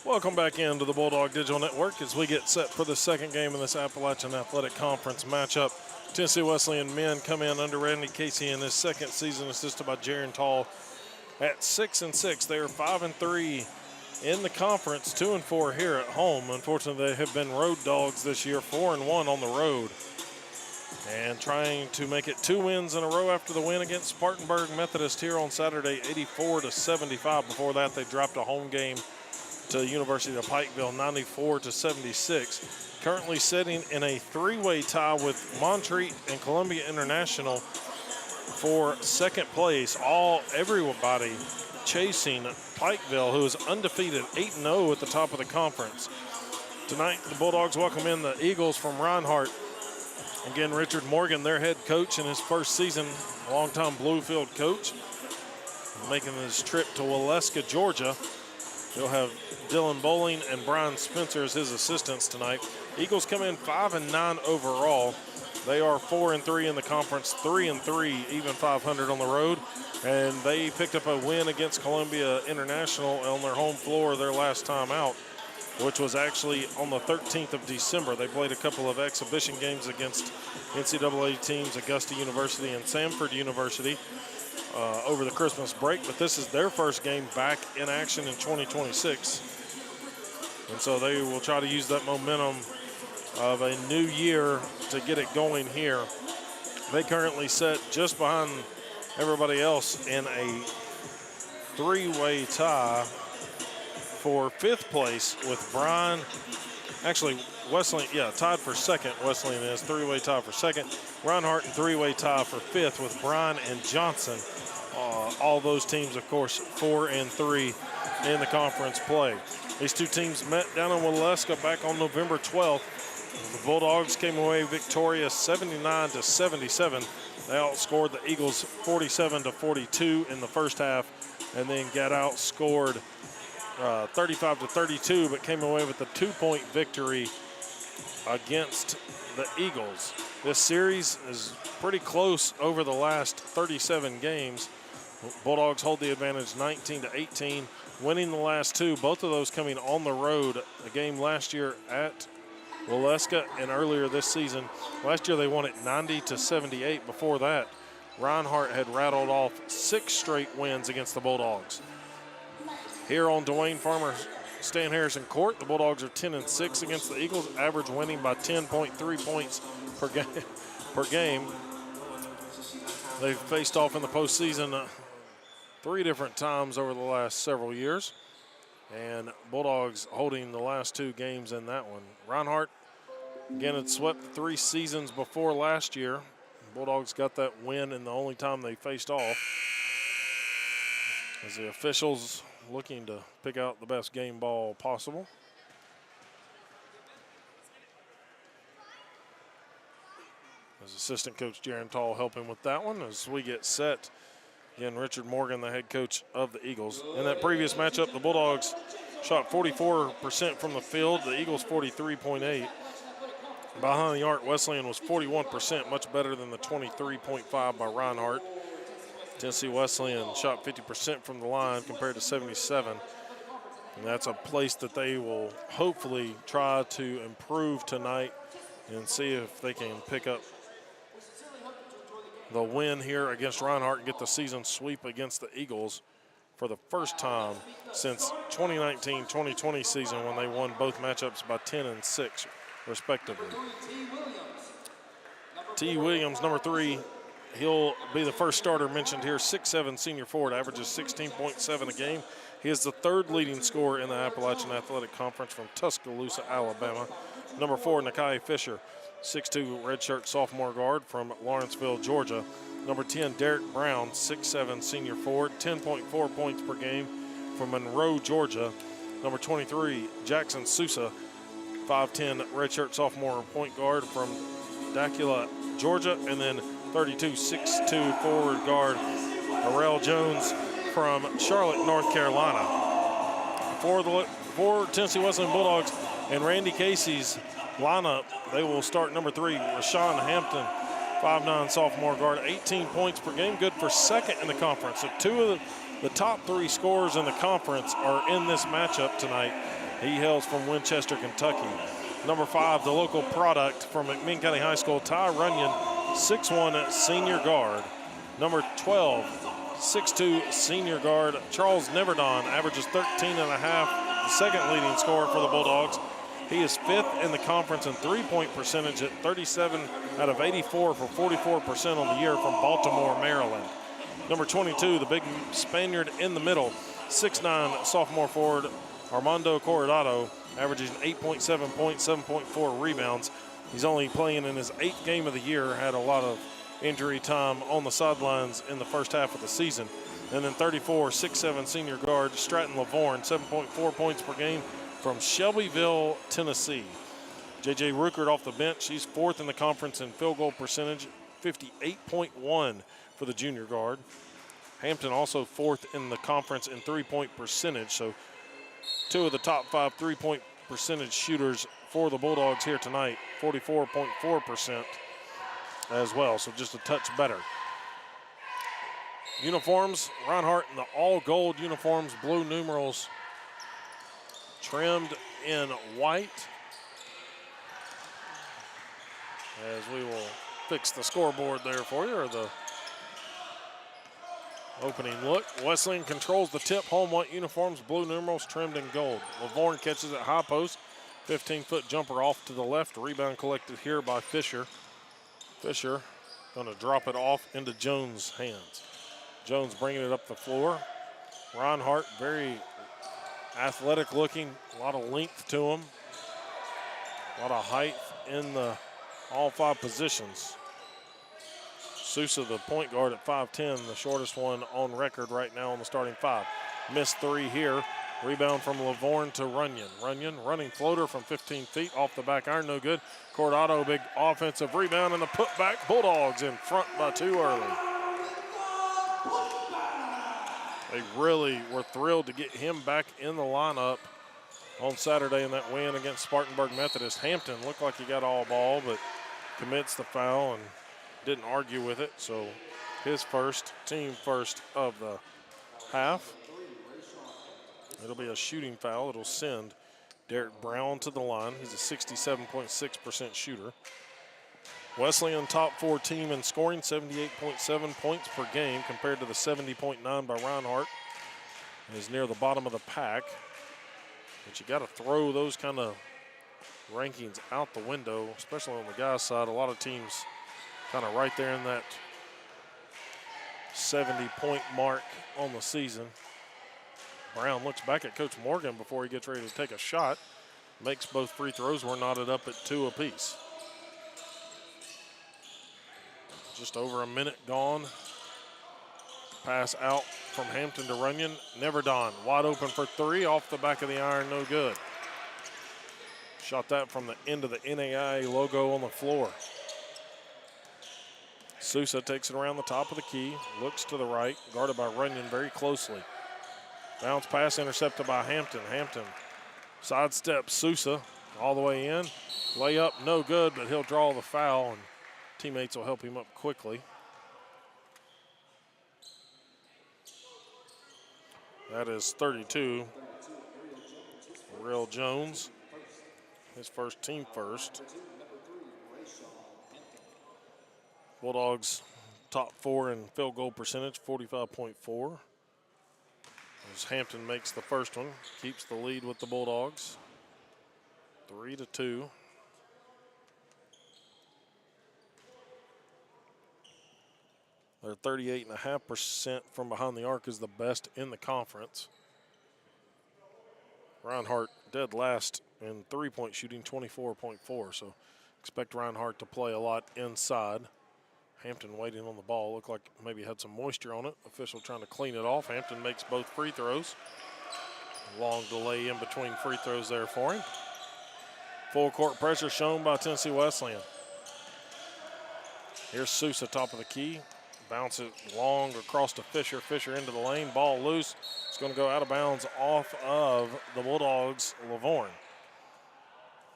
Welcome back into the Bulldog Digital Network as we get set for the second game in this Appalachian Athletic Conference matchup. Tennessee Wesleyan men come in under Randy Casey in his second season, assisted by Jaron Tall at 6-6. They are 5-3 in the conference, 2-4 here at home. Unfortunately, they have been road dogs this year, 4-1 on the road, and trying to make it 2 wins in a row after the win against Spartanburg Methodist here on Saturday, 84-75. Before that, they dropped a home game to University of Pikeville, 94-76. Currently sitting in a 3-way tie with Montreat and Columbia International for second place. Everybody chasing Pikeville, who is undefeated, 8-0 at the top of the conference. Tonight, the Bulldogs welcome in the Eagles from Reinhardt. Again, Richard Morgan, their head coach in his first season, longtime Bluefield coach, making this trip to Wesleyan, Georgia. He'll have Dylan Bowling and Brian Spencer as his assistants tonight. Eagles come in 5-9 overall. They are 4-3 in the conference, 3-3, even 500 on the road. And they picked up a win against Columbia International on their home floor their last time out, which was actually on the 13th of December. They played a couple of exhibition games against NCAA teams, Augusta University and Samford University, over the Christmas break, but this is their first game back in action in 2026. And so they will try to use that momentum of a new year to get it going here. They currently sit just behind everybody else in a 3-way tie for 5th place with Brian. Actually, Wesleyan, tied for second. Wesleyan is 3-way tie for second. Reinhardt and 3-way tie for 5th with Brian and Johnson. All those teams, of course, 4-3 in the conference play. These two teams met down in Wesleyan back on November 12th. The Bulldogs came away victorious 79-77. They outscored the Eagles 47-42 in the first half, and then got outscored 35-32, but came away with a 2-point victory against the Eagles. This series is pretty close over the last 37 games. Bulldogs hold the advantage 19-18, winning the last 2, both of those coming on the road. A game last year at Wesleyan and earlier this season. Last year they won it 90-78. Before that, Reinhardt had rattled off 6 straight wins against the Bulldogs. Here on Dwayne Farmer Stan Harrison Court, the Bulldogs are 10-6 against the Eagles, average winning by 10.3 points per game. They've faced off in the postseason 3 different times over the last several years, and Bulldogs holding the last 2 games in that one. Reinhardt, again, had swept 3 seasons before last year. Bulldogs got that win in the only time they faced off, as the officials looking to pick out the best game ball possible. As assistant coach Jaron Tall helping with that one as we get set. Again, Richard Morgan, the head coach of the Eagles. In that previous matchup, the Bulldogs shot 44% from the field, the Eagles 43.8. Behind the arc, Wesleyan was 41%, much better than the 23.5 by Reinhardt. Tennessee Wesleyan shot 50% from the line compared to 77. And that's a place that they will hopefully try to improve tonight and see if they can pick up the win here against Reinhardt and get the season sweep against the Eagles for the first time since 2019-2020 season, when they won both matchups by 10-6 respectively. T. Williams, number 3, he'll be the first starter mentioned here. 6'7" senior forward, averages 16.7 a game. He is the 3rd leading scorer in the Appalachian Athletic Conference from Tuscaloosa, Alabama. Number 4, Nakai Fisher, 6'2" redshirt sophomore guard from Lawrenceville, Georgia. Number 10, Derek Brown, 6'7" senior forward, 10.4 points per game from Monroe, Georgia. Number 23, Jackson Sousa, 5'10" redshirt sophomore point guard from Dacula, Georgia. And then 32, 6'2" forward guard, Arrell Jones from Charlotte, North Carolina. For Tennessee Wesleyan Bulldogs and Randy Casey's lineup, they will start number 3, Rashawn Hampton, 5'9" sophomore guard, 18 points per game, good for 2nd in the conference. So 2 of the top 3 scorers in the conference are in this matchup tonight. He hails from Winchester, Kentucky. Number 5, the local product from McMinn County High School, Ty Runyon, 6'1" senior guard. Number 12, 6'2" senior guard, Charles Neverdon, averages 13.5, the second leading scorer for the Bulldogs. He is 5th in the conference in three-point percentage at 37 out of 84 for 44% on the year from Baltimore, Maryland. Number 22, the big Spaniard in the middle, 6'9" sophomore forward, Armando Corradado, averaging 8.7 points, 7.4 rebounds. He's only playing in his 8th game of the year, had a lot of injury time on the sidelines in the first half of the season. And then 34, 6'7" senior guard, Stratton Lavorne, 7.4 points per game from Shelbyville, Tennessee. J.J. Ruckert off the bench. He's 4th in the conference in field goal percentage, 58.1 for the junior guard. Hampton also 4th in the conference in three-point percentage, so 2 of the top 5 three-point percentage shooters for the Bulldogs here tonight, 44.4% as well, so just a touch better. Uniforms, Reinhardt in the all-gold uniforms, blue numerals trimmed in white. As we will fix the scoreboard there for you, or the opening look. Wesleyan controls the tip, home white uniforms, blue numerals trimmed in gold. Lavorne catches at high post, 15-foot jumper off to the left, rebound collected here by Fisher. Fisher gonna drop it off into Jones' hands. Jones bringing it up the floor. Reinhardt, very athletic looking, a lot of length to him, a lot of height in all 5 positions. Sousa, the point guard at 5'10", the shortest one on record right now on the starting 5. Missed 3 here. Rebound from Lavorne to Runyon. Runyon running floater from 15 feet off the back iron, no good. Corradado, big offensive rebound, and the putback. Bulldogs in front by 2 early. They really were thrilled to get him back in the lineup on Saturday in that win against Spartanburg Methodist. Hampton looked like he got all ball, but commits the foul and didn't argue with it. So his first, team first of the half. It'll be a shooting foul. It'll send Derek Brown to the line. He's a 67.6% shooter. Wesleyan top 4 team in scoring, 78.7 points per game compared to the 70.9 by Reinhardt. Is near the bottom of the pack. But you got to throw those kind of rankings out the window, especially on the guys' side. A lot of teams kind of right there in that 70-point mark on the season. Brown looks back at Coach Morgan before he gets ready to take a shot. Makes both free throws. We're knotted up at 2 apiece. Just over a minute gone. Pass out from Hampton to Runyon. Neverdon wide open for 3 off the back of the iron, no good. Shot that from the end of the NAIA logo on the floor. Sousa takes it around the top of the key, looks to the right, guarded by Runyon very closely. Bounce pass intercepted by Hampton. Hampton sidesteps Sousa all the way in. Layup, no good, but he'll draw the foul, and teammates will help him up quickly. That is 32. Real Jones, his first, team first. Bulldogs top 4 in field goal percentage, 45.4. As Hampton makes the first one, keeps the lead with the Bulldogs, 3-2. They're 38.5% from behind the arc, is the best in the conference. Reinhardt dead last in three-point shooting, 24.4. So expect Reinhardt to play a lot inside. Hampton waiting on the ball. Looked like maybe had some moisture on it. Official trying to clean it off. Hampton makes both free throws. Long delay in between free throws there for him. Full court pressure shown by Tennessee Wesleyan. Here's Sousa, top of the key. Bounce it long across to Fisher. Fisher into the lane. Ball loose. It's going to go out of bounds off of the Bulldogs' Lavorne.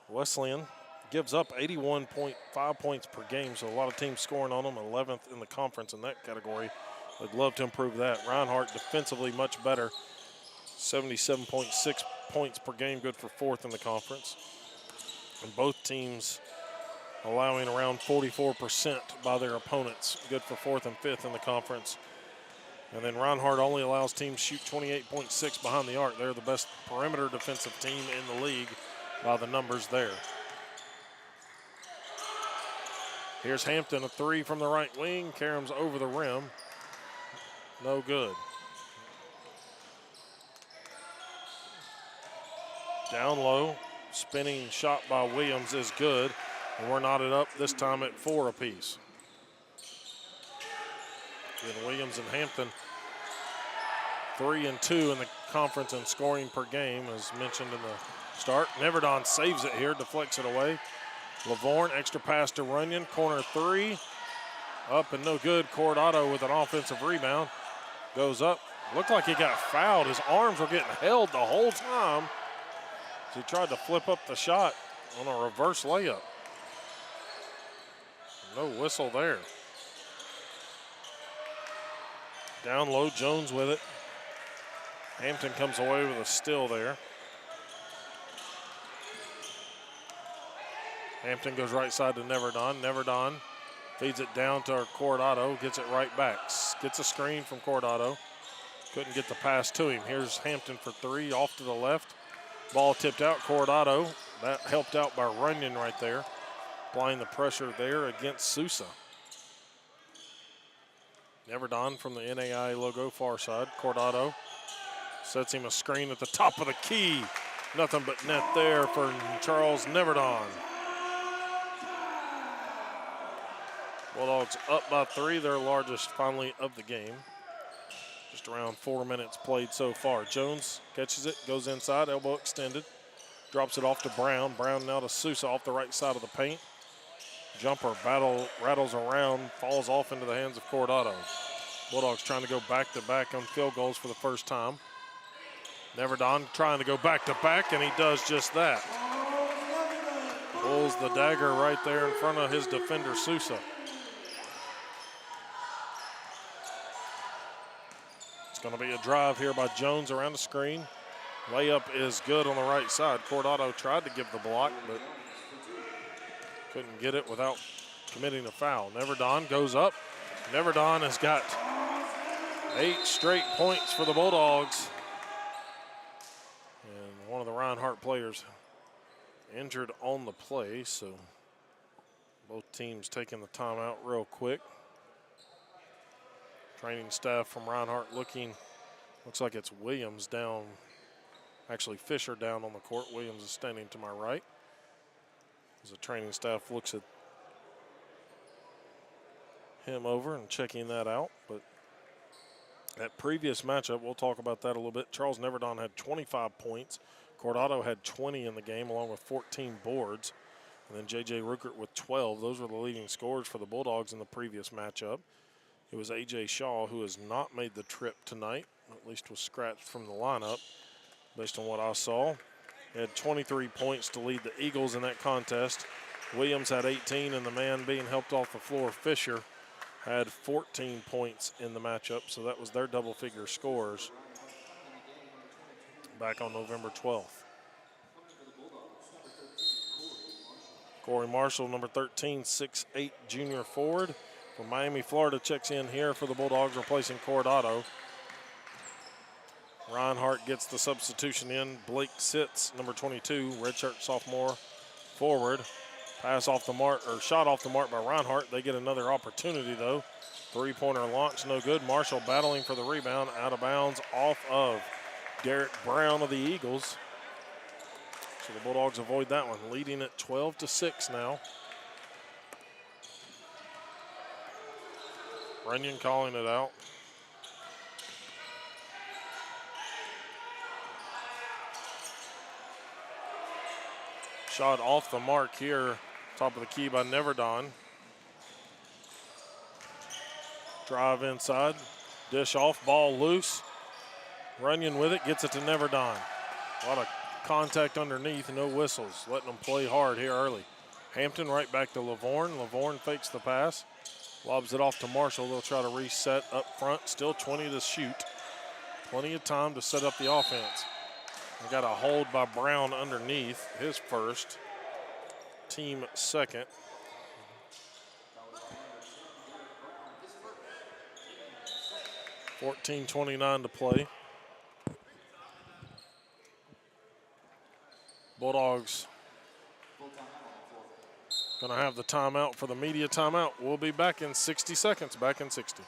Wesleyan gives up 81.5 points per game, so a lot of teams scoring on them, 11th in the conference in that category. They'd love to improve that. Reinhardt defensively much better, 77.6 points per game, good for 4th in the conference. And both teams allowing around 44% by their opponents, good for 4th and 5th in the conference. And then Reinhardt only allows teams shoot 28.6 behind the arc. They're the best perimeter defensive team in the league by the numbers there. Here's Hampton, a 3 from the right wing. Karam's over the rim. No good. Down low, spinning shot by Williams is good. And we're knotted up this time at 4 apiece. Again, Williams and Hampton 3 and 2 in the conference in scoring per game, as mentioned in the start. Neverdon saves it here, deflects it away. Lavorne, extra pass to Runyon, corner 3. Up and no good. Cordato with an offensive rebound. Goes up. Looked like he got fouled. His arms were getting held the whole time. So he tried to flip up the shot on a reverse layup. No whistle there. Down low, Jones with it. Hampton comes away with a steal there. Hampton goes right side to Neverdon. Neverdon feeds it down to Cordato, gets it right back. Gets a screen from Cordato. Couldn't get the pass to him. Here's Hampton for 3, off to the left. Ball tipped out, Cordato. That helped out by Runyon right there. Applying the pressure there against Sousa. Neverdon from the NAI logo, far side. Cordato sets him a screen at the top of the key. Nothing but net there for Charles Neverdon. Bulldogs up by 3, their largest finally of the game. Just around 4 minutes played so far. Jones catches it, goes inside, elbow extended. Drops it off to Brown. Brown now to Sousa off the right side of the paint. Jumper rattles around, falls off into the hands of Cordato. Bulldogs trying to go back-to-back on field goals for the first time. Neverdon trying to go back-to-back, and he does just that. Pulls the dagger right there in front of his defender, Sousa. It's going to be a drive here by Jones around the screen. Layup is good on the right side. Cordato tried to give the block, but couldn't get it without committing a foul. Neverdon goes up. Neverdon has got 8 straight points for the Bulldogs. And one of the Reinhardt players injured on the play, so both teams taking the timeout real quick. Training staff from Reinhardt looks like it's Williams down, actually Fisher down on the court. Williams is standing to my right. As the training staff looks at him over and checking that out. But that previous matchup, we'll talk about that a little bit. Charles Neverdon had 25 points. Cordato had 20 in the game along with 14 boards. And then J.J. Ruckert with 12. Those were the leading scorers for the Bulldogs in the previous matchup. It was A.J. Shaw, who has not made the trip tonight, at least was scratched from the lineup based on what I saw. He had 23 points to lead the Eagles in that contest. Williams had 18, and the man being helped off the floor, Fisher, had 14 points in the matchup, so that was their double-figure scores back on November 12th. Corey Marshall, number 13, 6'8", junior forward from Miami, Florida, checks in here for the Bulldogs, replacing Cordato. Reinhardt gets the substitution in. Blake sits, number 22, redshirt sophomore forward. Pass off the mark, or shot off the mark by Reinhardt. They get another opportunity, though. Three-pointer launch, no good. Marshall battling for the rebound, out of bounds, off of Derek Brown of the Eagles. So the Bulldogs avoid that one, leading at 12-6 now. Runyon calling it out. Shot off the mark here, top of the key by Neverdon. Drive inside, dish off, ball loose. Runyon with it, gets it to Neverdon. A lot of contact underneath, no whistles, letting them play hard here early. Hampton right back to Lavorne. Lavorne fakes the pass, lobs it off to Marshall. They'll try to reset up front, still 20 to shoot. Plenty of time to set up the offense. We got a hold by Brown underneath, his first, team second. $14:29 to play. Bulldogs gonna have the timeout for the media timeout. We'll be back in 60 seconds, back in 60.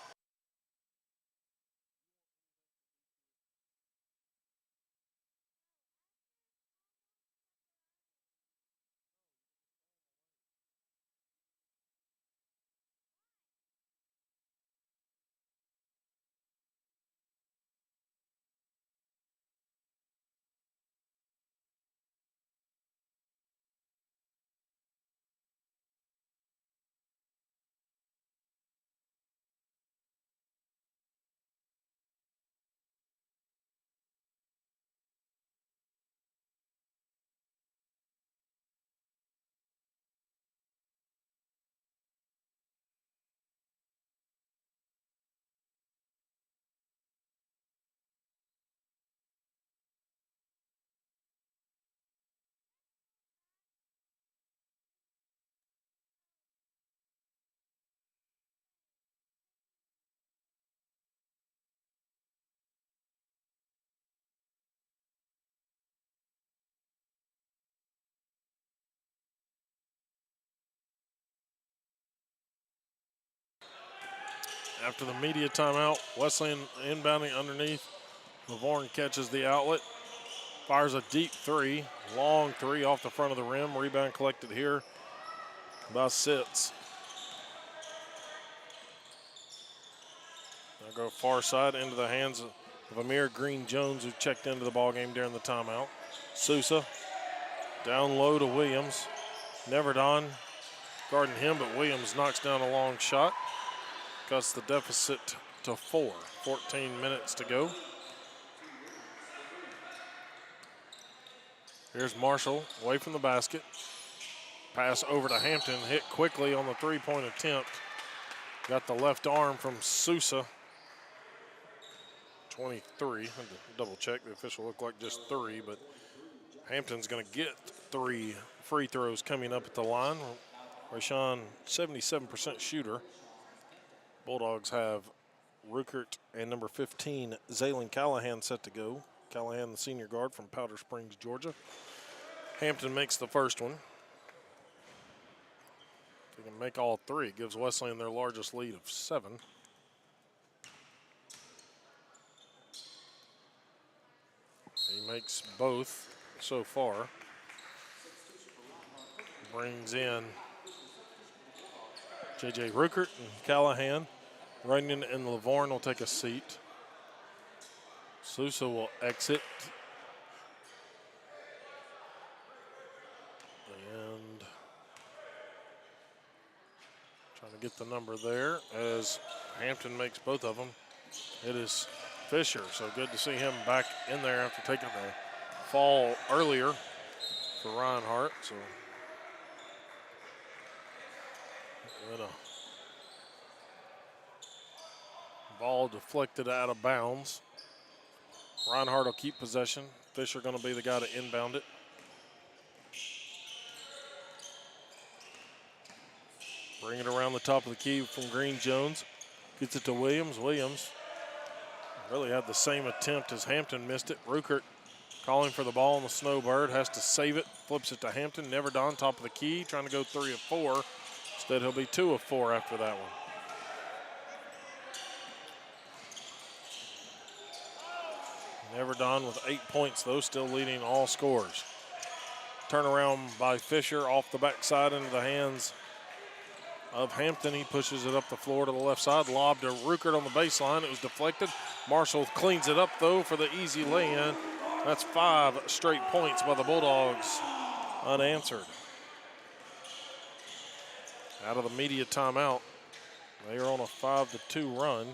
After the media timeout, Wesleyan inbounding underneath. Lavorne catches the outlet, fires a deep three, long three off the front of the rim. Rebound collected here by Sitz. They'll go far side into the hands of Amir Green-Jones, who checked into the ballgame during the timeout. Sousa down low to Williams. Neverdon guarding him, but Williams knocks down a long shot. Cuts the deficit to 4. 14 minutes to go. Here's Marshall away from the basket. Pass over to Hampton, hit quickly on the three-point attempt. Got the left arm from Sousa. 23. I had to double check. The official looked like just 3, but Hampton's going to get 3 free throws coming up at the line. Rashawn, 77% shooter. Bulldogs have Ruckert and number 15, Zaylen Callahan, set to go. Callahan, the senior guard from Powder Springs, Georgia. Hampton makes the first one. If they can make all 3, it gives Wesleyan their largest lead of 7. He makes both so far. Brings in J.J. Ruckert and Callahan. Runyon and Lavorne will take a seat. Sousa will exit. And trying to get the number there as Hampton makes both of them. It is Fisher, so good to see him back in there after taking the fall earlier for Reinhardt. So ball deflected out of bounds. Reinhardt will keep possession. Fisher going to be the guy to inbound it. Bring it around the top of the key from Green-Jones. Gets it to Williams. Williams really had the same attempt as Hampton, missed it. Ruckert calling for the ball on the Snowbird, has to save it, flips it to Hampton. Neverdon, top of the key, trying to go 3 of 4. Instead, he'll be 2 of 4 after that one. Neverdon with 8 points, though, still leading all scorers. Turnaround by Fisher off the backside into the hands of Hampton. He pushes it up the floor to the left side. Lob to Ruckert on the baseline. It was deflected. Marshall cleans it up, though, for the easy lay-in. That's 5 straight points by the Bulldogs unanswered. Out of the media timeout, they are on a 5-2 run.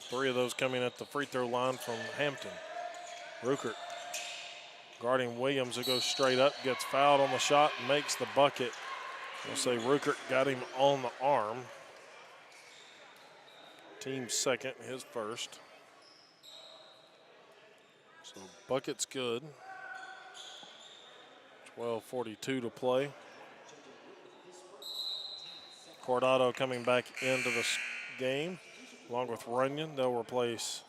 3 of those coming at the free throw line from Hampton. Ruckert guarding Williams, who goes straight up, gets fouled on the shot, and makes the bucket. We'll say Ruckert got him on the arm. Team second, his first. So bucket's good. 12:42 to play. Cordado coming back into the game along with Runyon. They'll replace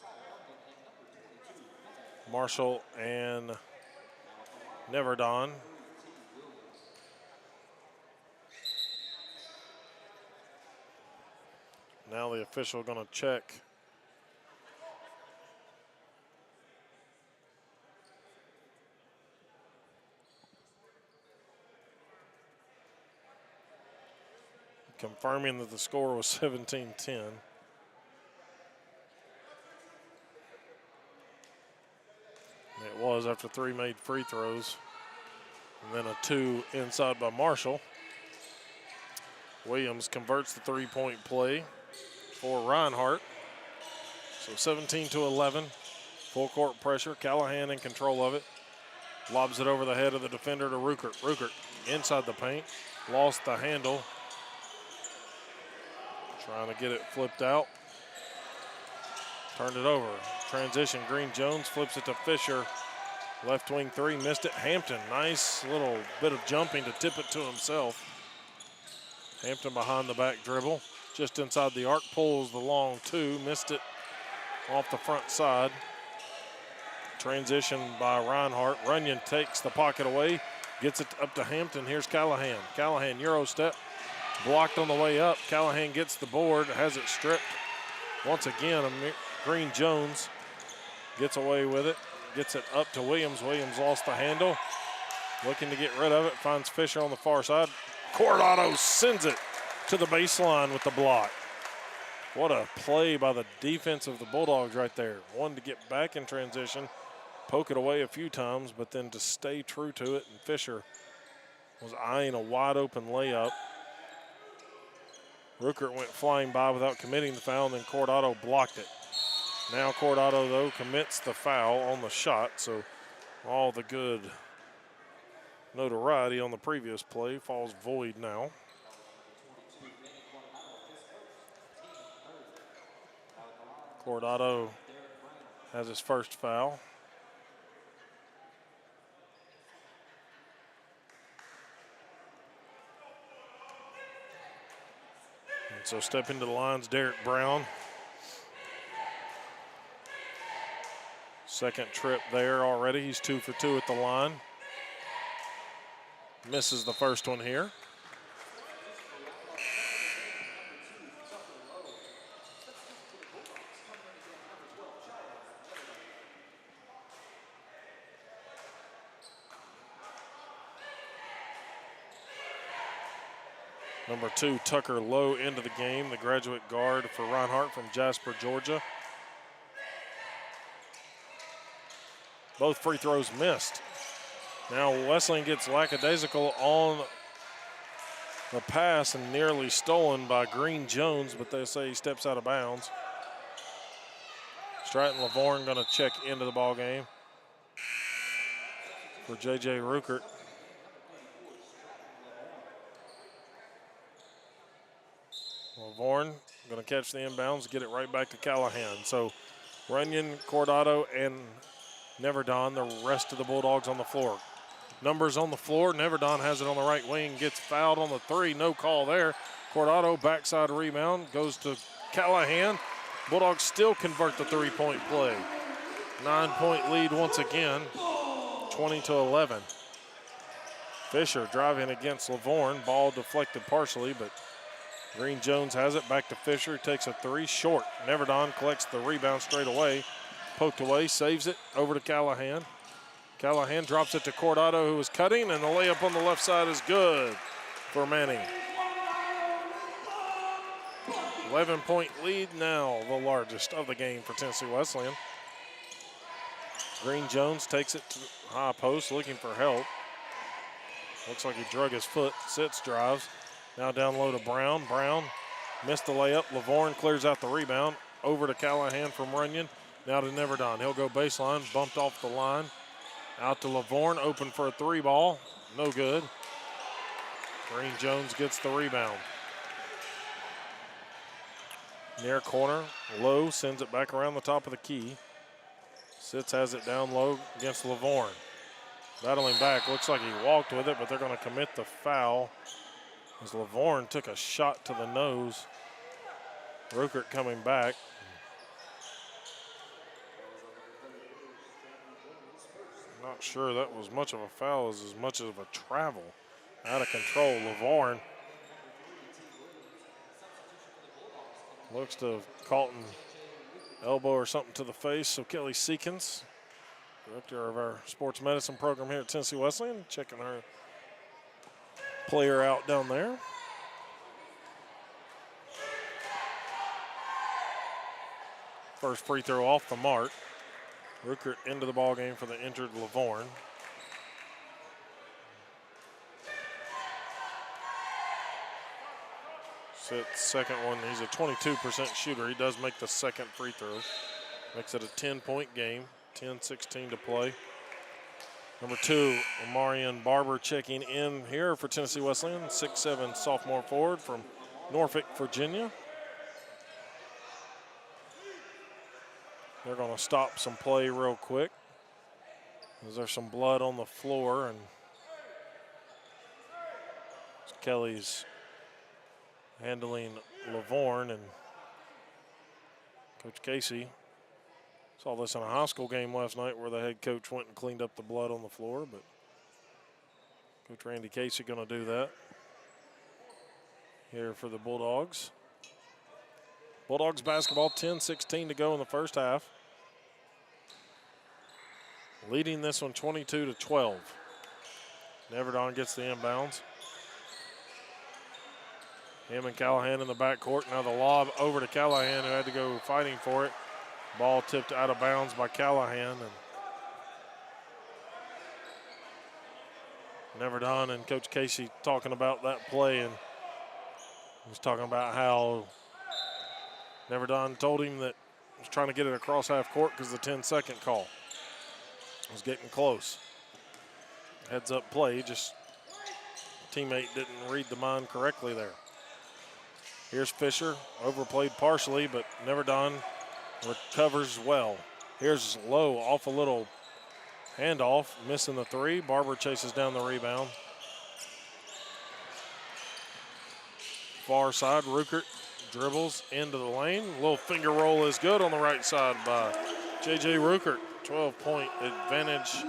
Marshall and Neverdon. Now the official going to check confirming that the score was 17-10. It was after 3 made free throws. And then a 2 inside by Marshall. Williams converts the 3-point play for Reinhardt. So 17-11. Full court pressure. Callahan in control of it. Lobs it over the head of the defender to Rukert. Rukert inside the paint. Lost the handle. Trying to get it flipped out. Turned it over. Transition. Green Jones flips it to Fisher. Left wing 3, missed it. Hampton, nice little bit of jumping to tip it to himself. Hampton behind the back dribble. Just inside the arc, pulls the long 2, missed it off the front side. Transition by Reinhardt. Runyon takes the pocket away, gets it up to Hampton. Here's Callahan. Callahan, Euro step. Blocked on the way up. Callahan gets the board, has it stripped. Once again, Green Jones gets away with it. Gets it up to Williams. Williams lost the handle. Looking to get rid of it. Finds Fisher on the far side. Cordado sends it to the baseline with the block. What a play by the defense of the Bulldogs right there. Wanted to get back in transition, poke it away a few times, but then to stay true to it. And Fisher was eyeing a wide open layup. Rukert went flying by without committing the foul, and then Cordado blocked it. Now Cordado, though, commits the foul on the shot, so all the good notoriety on the previous play falls void now. Cordado has his first foul. And so stepping to the lines, Derek Brown. Second trip there already. He's 2 for 2 at the line. Misses the first one here. Number 2, Tucker Lowe into the game, the graduate guard for Reinhardt from Jasper, Georgia. Both free throws missed. Now Wesleyan gets lackadaisical on the pass and nearly stolen by Green Jones, but they say he steps out of bounds. Stratton Lavorne going to check into the ball game for J.J. Rukert. Lavorne going to catch the inbounds, get it right back to Callahan. So Runyon, Cordado, and Neverdon, the rest of the Bulldogs on the floor. Numbers on the floor. Neverdon has it on the right wing, gets fouled on the 3, no call there. Cordado, backside rebound, goes to Callahan. Bulldogs still convert the 3-point play. 9-point lead once again, 20-11. Fisher driving against Lavorne, ball deflected partially, but Green Jones has it back to Fisher, takes a 3 short. Neverdon collects the rebound straight away. Poked away, saves it, over to Callahan. Callahan drops it to Cordado, who was cutting, and the layup on the left side is good for Manning. 11-point lead now, the largest of the game for Tennessee Wesleyan. Green Jones takes it to high post, looking for help. Looks like he drug his foot, sits, drives. Now down low to Brown. Brown missed the layup. Lavorne clears out the rebound. Over to Callahan from Runyon. Now to Neverdon. He'll go baseline, bumped off the line. Out to Lavorne, open for a 3 ball. No good. Green Jones gets the rebound. Near corner, Lowe sends it back around the top of the key. Sitz has it down low against Lavorne. Battling back, looks like he walked with it, but they're going to commit the foul as Lavorne took a shot to the nose. Ruckert coming back. Not sure that was much of a foul as much of a travel. Out of control, Lavorne looks to have caught an elbow or something to the face. So Kelly Seekins, director of our sports medicine program here at Tennessee Wesleyan, checking her player out down there. First free throw off the mark. Ruckert into the ball game for the injured Lavorne. Sitz, second one. He's a 22% shooter. He does make the second free throw. Makes it a 10-point game. 10-16 to play. Number 2, Omarion Barber checking in here for Tennessee Wesleyan. 6'7" sophomore forward from Norfolk, Virginia. They're going to stop some play real quick. There's some blood on the floor, and Kelly's handling Lavorne, and Coach Casey saw this in a high school game last night where the head coach went and cleaned up the blood on the floor, but Coach Randy Casey going to do that here for the Bulldogs. Bulldogs basketball, 10-16 to go in the first half. Leading this one 22-12. Neverdon gets the inbounds. Him and Callahan in the backcourt. Now the lob over to Callahan, who had to go fighting for it. Ball tipped out of bounds by Callahan. And Neverdon and Coach Casey talking about that play, and he was talking about how Neverdon told him that he was trying to get it across half court because the 10-second call was getting close. Heads up play, just teammate didn't read the mind correctly there. Here's Fisher, overplayed partially, but Neverdon recovers well. Here's Lowe off a little handoff, missing the three. Barber chases down the rebound. Far side, Ruckert dribbles into the lane. A little finger roll is good on the right side by J.J. Ruckert. 12-point advantage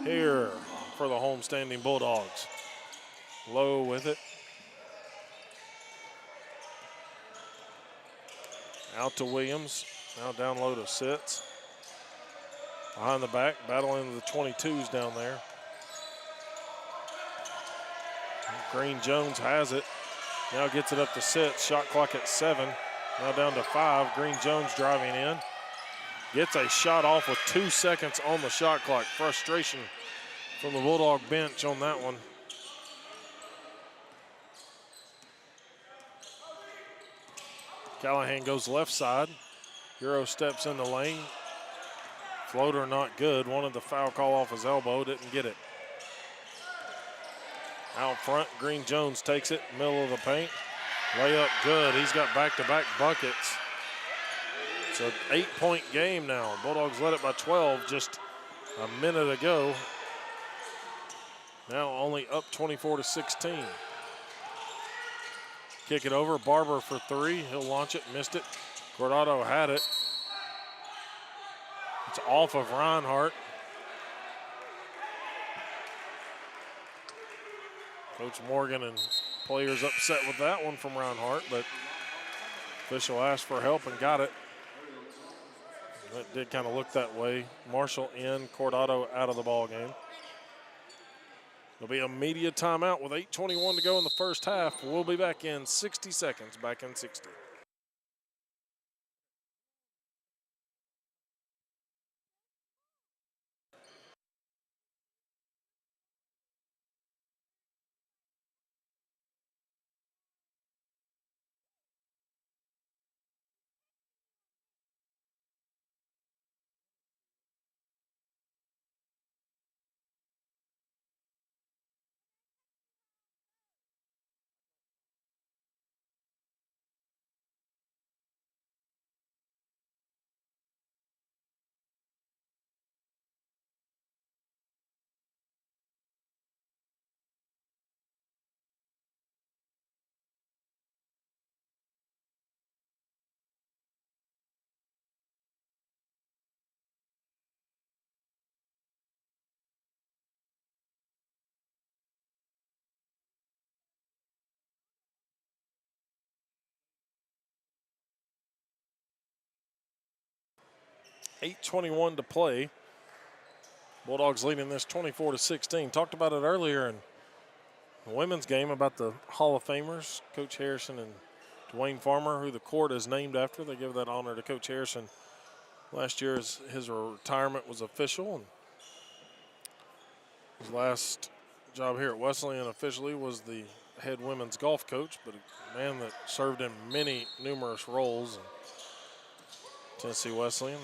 here for the homestanding Bulldogs. Lowe with it. Out to Williams. Now down low to Sitz. Behind the back, battling the 22s down there. Green Jones has it. Now gets it up to Sitz. Shot clock at 7. Now down to 5. Green Jones driving in. Gets a shot off with 2 seconds on the shot clock. Frustration from the Bulldog bench on that one. Callahan goes left side. Euro steps in the lane. Floater not good. Wanted the foul call off his elbow. Didn't get it. Out front, Green Jones takes it. Middle of the paint. Layup good. He's got back-to-back buckets. It's an 8-point game now. Bulldogs led it by 12 just a minute ago. Now only up 24-16. Kick it over. Barber for 3. He'll launch it. Missed it. Corrado had it. It's off of Reinhardt. Coach Morgan and players upset with that one from Reinhardt, but official asked for help and got it. That did kind of look that way. Marshall in, Corrado out of the ball game. There'll be a media timeout with 8:21 to go in the first half. We'll be back in 60 seconds, back in 60. 8:21 to play. Bulldogs leading this 24-16. Talked about it earlier in the women's game about the Hall of Famers, Coach Harrison and Dwayne Farmer, who the court is named after. They give that honor to Coach Harrison. Last year his retirement was official, and his last job here at Wesleyan officially was the head women's golf coach, but a man that served in numerous roles in Tennessee Wesleyan.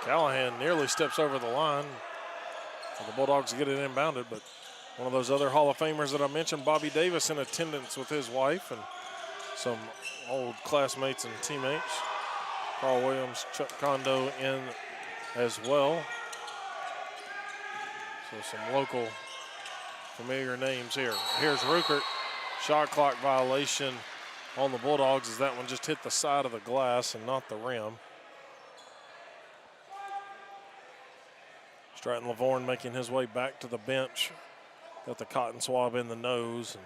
Callahan nearly steps over the line. The Bulldogs get it inbounded, but one of those other Hall of Famers that I mentioned, Bobby Davis, in attendance with his wife and some old classmates and teammates. Carl Williams, Chuck Kondo in as well. So some local familiar names here. Here's Ruckert. Shot clock violation on the Bulldogs as that one just hit the side of the glass and not the rim. Stratton Lavorne making his way back to the bench. Got the cotton swab in the nose, and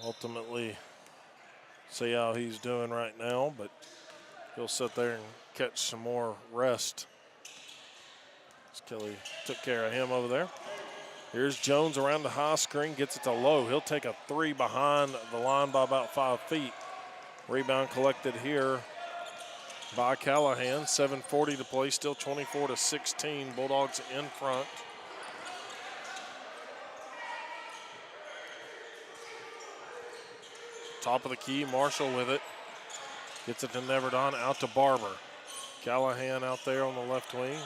ultimately see how he's doing right now, but he'll sit there and catch some more rest. As Kelly took care of him over there. Here's Jones around the high screen, gets it to Lowe. He'll take a three behind the line by about 5 feet. Rebound collected here by Callahan. 7:40 to play, still 24-16. Bulldogs in front. Top of the key, Marshall with it. Gets it to Neverdon, out to Barber. Callahan out there on the left wing.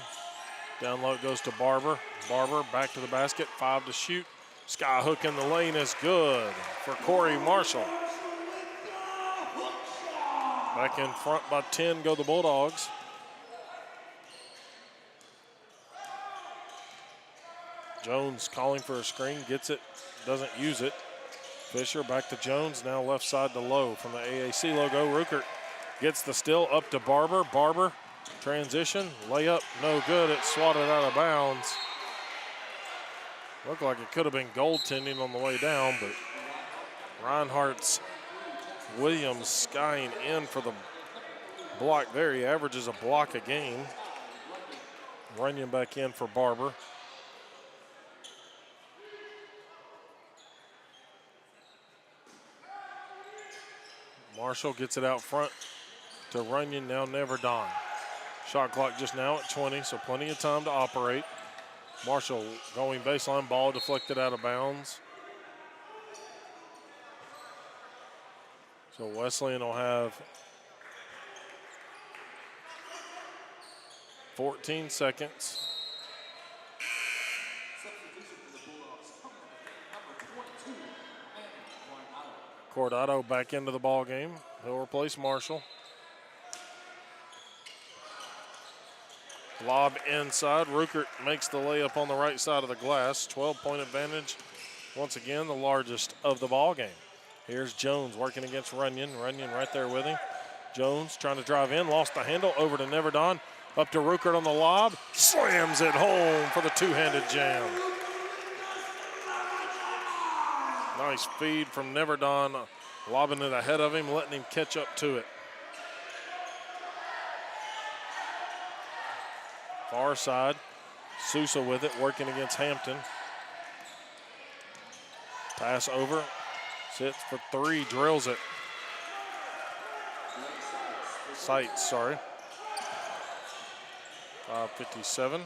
Down low it goes to Barber. Barber back to the basket, 5 to shoot. Sky hook in the lane is good for Corey Marshall. Back in front by 10 go the Bulldogs. Jones calling for a screen, gets it, doesn't use it. Fisher back to Jones, now left side to Lowe from the AAC logo. Ruckert gets the steal up to Barber. Barber, transition, layup, no good. It's swatted out of bounds. Looked like it could have been goaltending on the way down, but Reinhardt's Williams skying in for the block there. He averages a block a game. Runyon back in for Barber. Marshall gets it out front to Runyon, now Neverdon. Shot clock just now at 20, so plenty of time to operate. Marshall going baseline, ball deflected out of bounds. So Wesleyan will have 14 seconds. Cordado back into the ball game. He'll replace Marshall. Lob inside. Ruckert makes the layup on the right side of the glass. 12-point advantage. Once again, the largest of the ball game. Here's Jones working against Runyon. Runyon right there with him. Jones trying to drive in, lost the handle, over to Neverdon. Up to Ruckert on the lob. Slams it home for the two-handed jam. Nice feed from Neverdon, lobbing it ahead of him, letting him catch up to it. Far side, Sousa with it, working against Hampton. Pass over, sits for three, drills it. Sights, sorry. 5:57.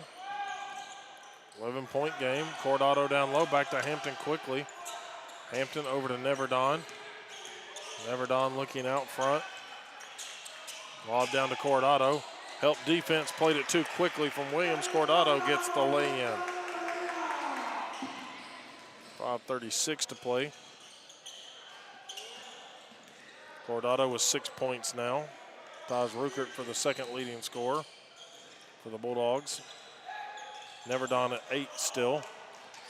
11-point game. Cordado down low, back to Hampton quickly. Hampton over to Neverdon. Neverdon looking out front. Lob down to Cordado. Help defense, played it too quickly from Williams. Cordado gets the lay-in. 5:36 to play. Cordado with 6 points now. Ties Ruckert for the second leading scorer for the Bulldogs. Neverdon at 8 still.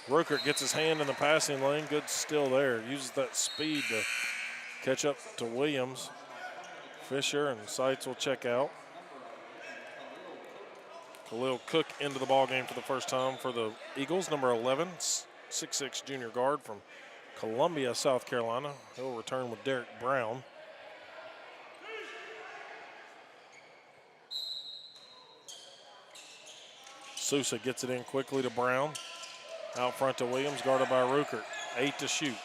Ruckert gets his hand in the passing lane. Good still there. Uses that speed to catch up to Williams. Fisher and Seitz will check out. Khalil Cook into the ball game for the first time for the Eagles. Number 11, 6'6" junior guard from Columbia, South Carolina. He'll return with Derek Brown. Sousa gets it in quickly to Brown. Out front to Williams, guarded by Rukert. 8 to shoot.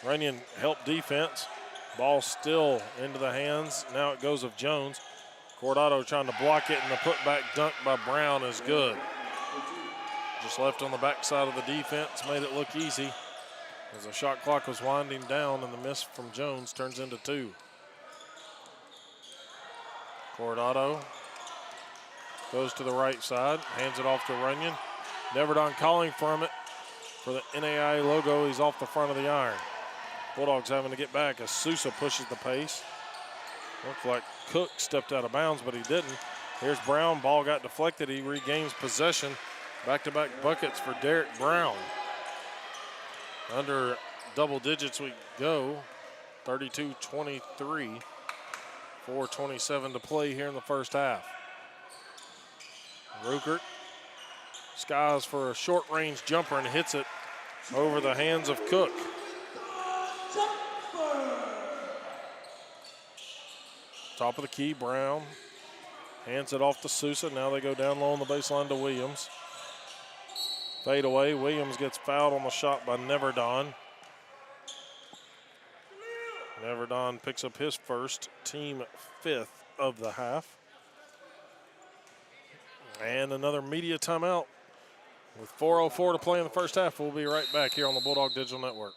Runyon help defense. Ball still into the hands. Now it goes of Jones. Cordado trying to block it, and the putback dunk by Brown is good. Just left on the backside of the defense, made it look easy as the shot clock was winding down, and the miss from Jones turns into 2. Cordado goes to the right side, hands it off to Runyon. Neverdon calling from it for the NAI logo. He's off the front of the iron. Bulldogs having to get back as Sousa pushes the pace. Looked like Cook stepped out of bounds, but he didn't. Here's Brown, ball got deflected. He regains possession. Back-to-back buckets for Derek Brown. Under double digits we go. 32-23. 4:27 to play here in the first half. Rukert skies for a short-range jumper and hits it over the hands of Cook. Top of the key, Brown hands it off to Sousa. Now they go down low on the baseline to Williams. Fade away. Williams gets fouled on the shot by Neverdon. Neverdon picks up his first, team 5th of the half. And another media timeout with 4:04 to play in the first half. We'll be right back here on the Bulldog Digital Network.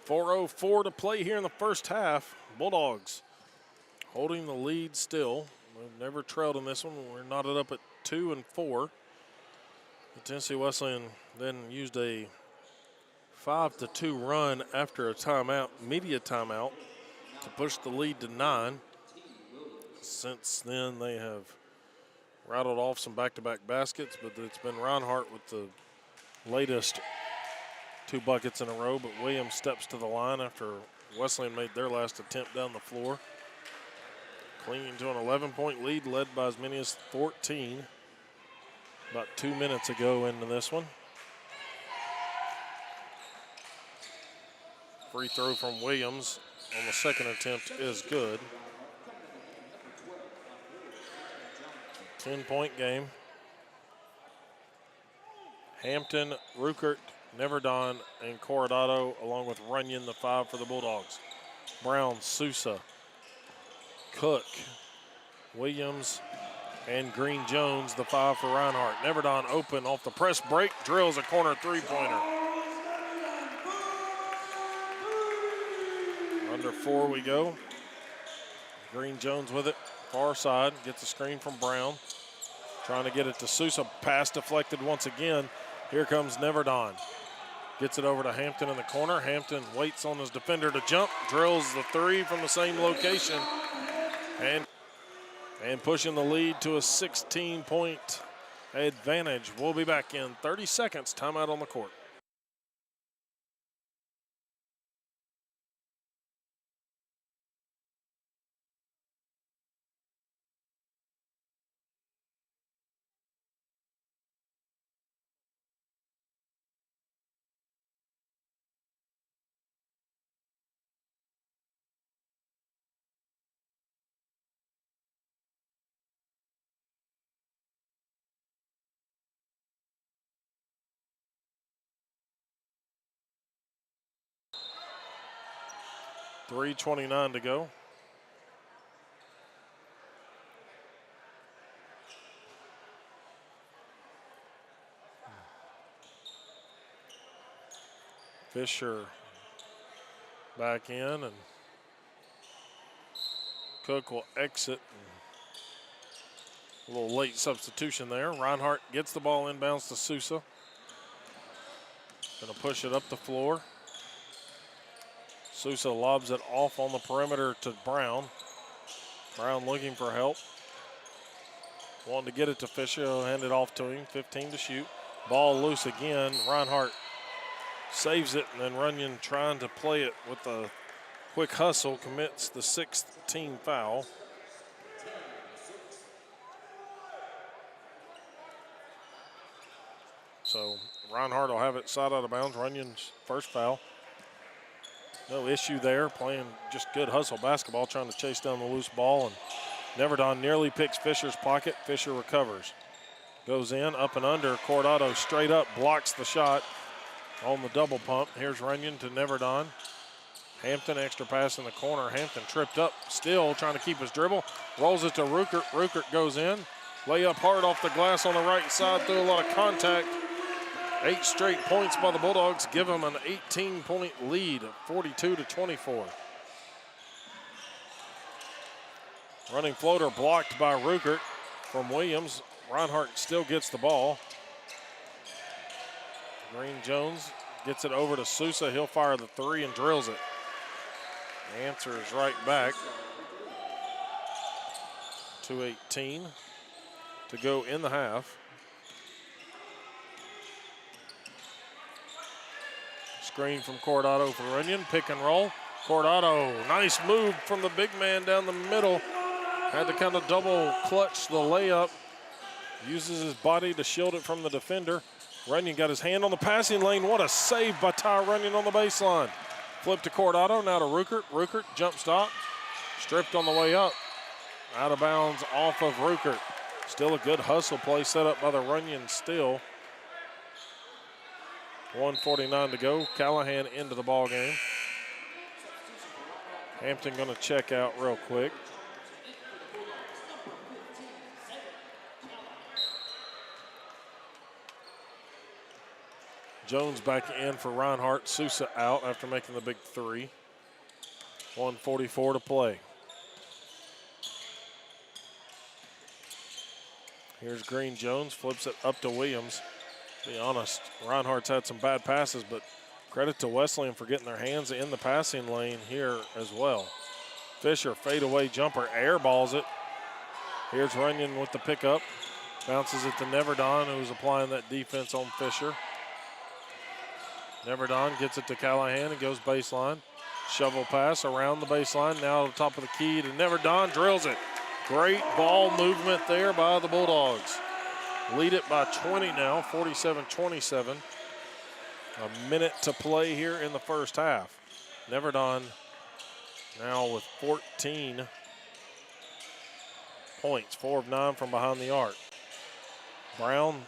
.404 to play here in the first half. Bulldogs holding the lead still. We've never trailed in this one. We're knotted up at 2 and 4. The Tennessee Wesleyan then used a 5-2 run after a timeout, media timeout, to push the lead to 9. Since then, they have rattled off some back-to-back baskets, but it's been Reinhardt with the latest 2 buckets in a row, but Williams steps to the line after Wesleyan made their last attempt down the floor. Clinging to an 11-point lead, led by as many as 14 about 2 minutes ago into this one. Free throw from Williams on the second attempt is good. 10-point game. Hampton, Rukert, Neverdon, and Cordado, along with Runyon, the 5 for the Bulldogs. Brown, Sousa, Cook, Williams, and Green Jones, the 5 for Reinhardt. Neverdon open off the press break, drills a corner three-pointer. Under 4 we go. Green Jones with it, far side, gets a screen from Brown. Trying to get it to Sousa, pass deflected once again. Here comes Neverdon. Gets it over to Hampton in the corner. Hampton waits on his defender to jump, drills the 3 from the same location, and pushing the lead to a 16-point advantage. We'll be back in 30 seconds. Timeout on the court. 3:29 to go. Fisher back in, and Cook will exit. A little late substitution there. Reinhardt gets the ball inbounds to Sousa. Gonna push it up the floor. Sousa lobs it off on the perimeter to Brown. Brown looking for help. Wanting to get it to Fisher, he'll hand it off to him. 15 to shoot. Ball loose again. Reinhardt saves it, and then Runyon, trying to play it with a quick hustle, commits the 6th team foul. So Reinhardt will have it side out of bounds. Runyon's first foul. No issue there, playing just good hustle basketball, trying to chase down the loose ball, and Neverdon nearly picks Fisher's pocket. Fisher recovers. Goes in, up and under. Cordado straight up, blocks the shot on the double pump. Here's Runyon to Neverdon. Hampton, extra pass in the corner. Hampton tripped up, still trying to keep his dribble. Rolls it to Ruckert. Ruckert goes in. Layup hard off the glass on the right side, through a lot of contact. 8 straight points by the Bulldogs give them an 18-point lead, 42-24. Running floater blocked by Ruckert from Williams. Reinhardt still gets the ball. Green Jones gets it over to Sousa. He'll fire the 3 and drills it. Answers right back. 2:18 to go in the half. Screen from Cordado for Runyon. Pick and roll. Cordado, nice move from the big man down the middle. Had to kind of double clutch the layup. Uses his body to shield it from the defender. Runyon got his hand on the passing lane. What a save by Ty Runyon on the baseline. Flip to Cordado, now to Ruckert. Ruckert, jump stop. Stripped on the way up. Out of bounds off of Ruckert. Still a good hustle play set up by the Runyon still. 1:49 to go. Callahan into the ball game. Hampton going to check out real quick. Jones back in for Reinhardt. Sousa out after making the big 3. 1:44 to play. Here's Green Jones, flips it up to Williams. To be honest, Reinhardt's had some bad passes, but credit to Wesleyan for getting their hands in the passing lane here as well. Fisher, fadeaway jumper, air balls it. Here's Runyon with the pickup. Bounces it to Neverdon, who's applying that defense on Fisher. Neverdon gets it to Callahan and goes baseline. Shovel pass around the baseline, now to the top of the key to Neverdon, drills it. Great ball movement there by the Bulldogs. Lead it by 20 now, 47-27. A minute to play here in the first half. Neverdon now with 14 points, 4 of 9 from behind the arc. Brown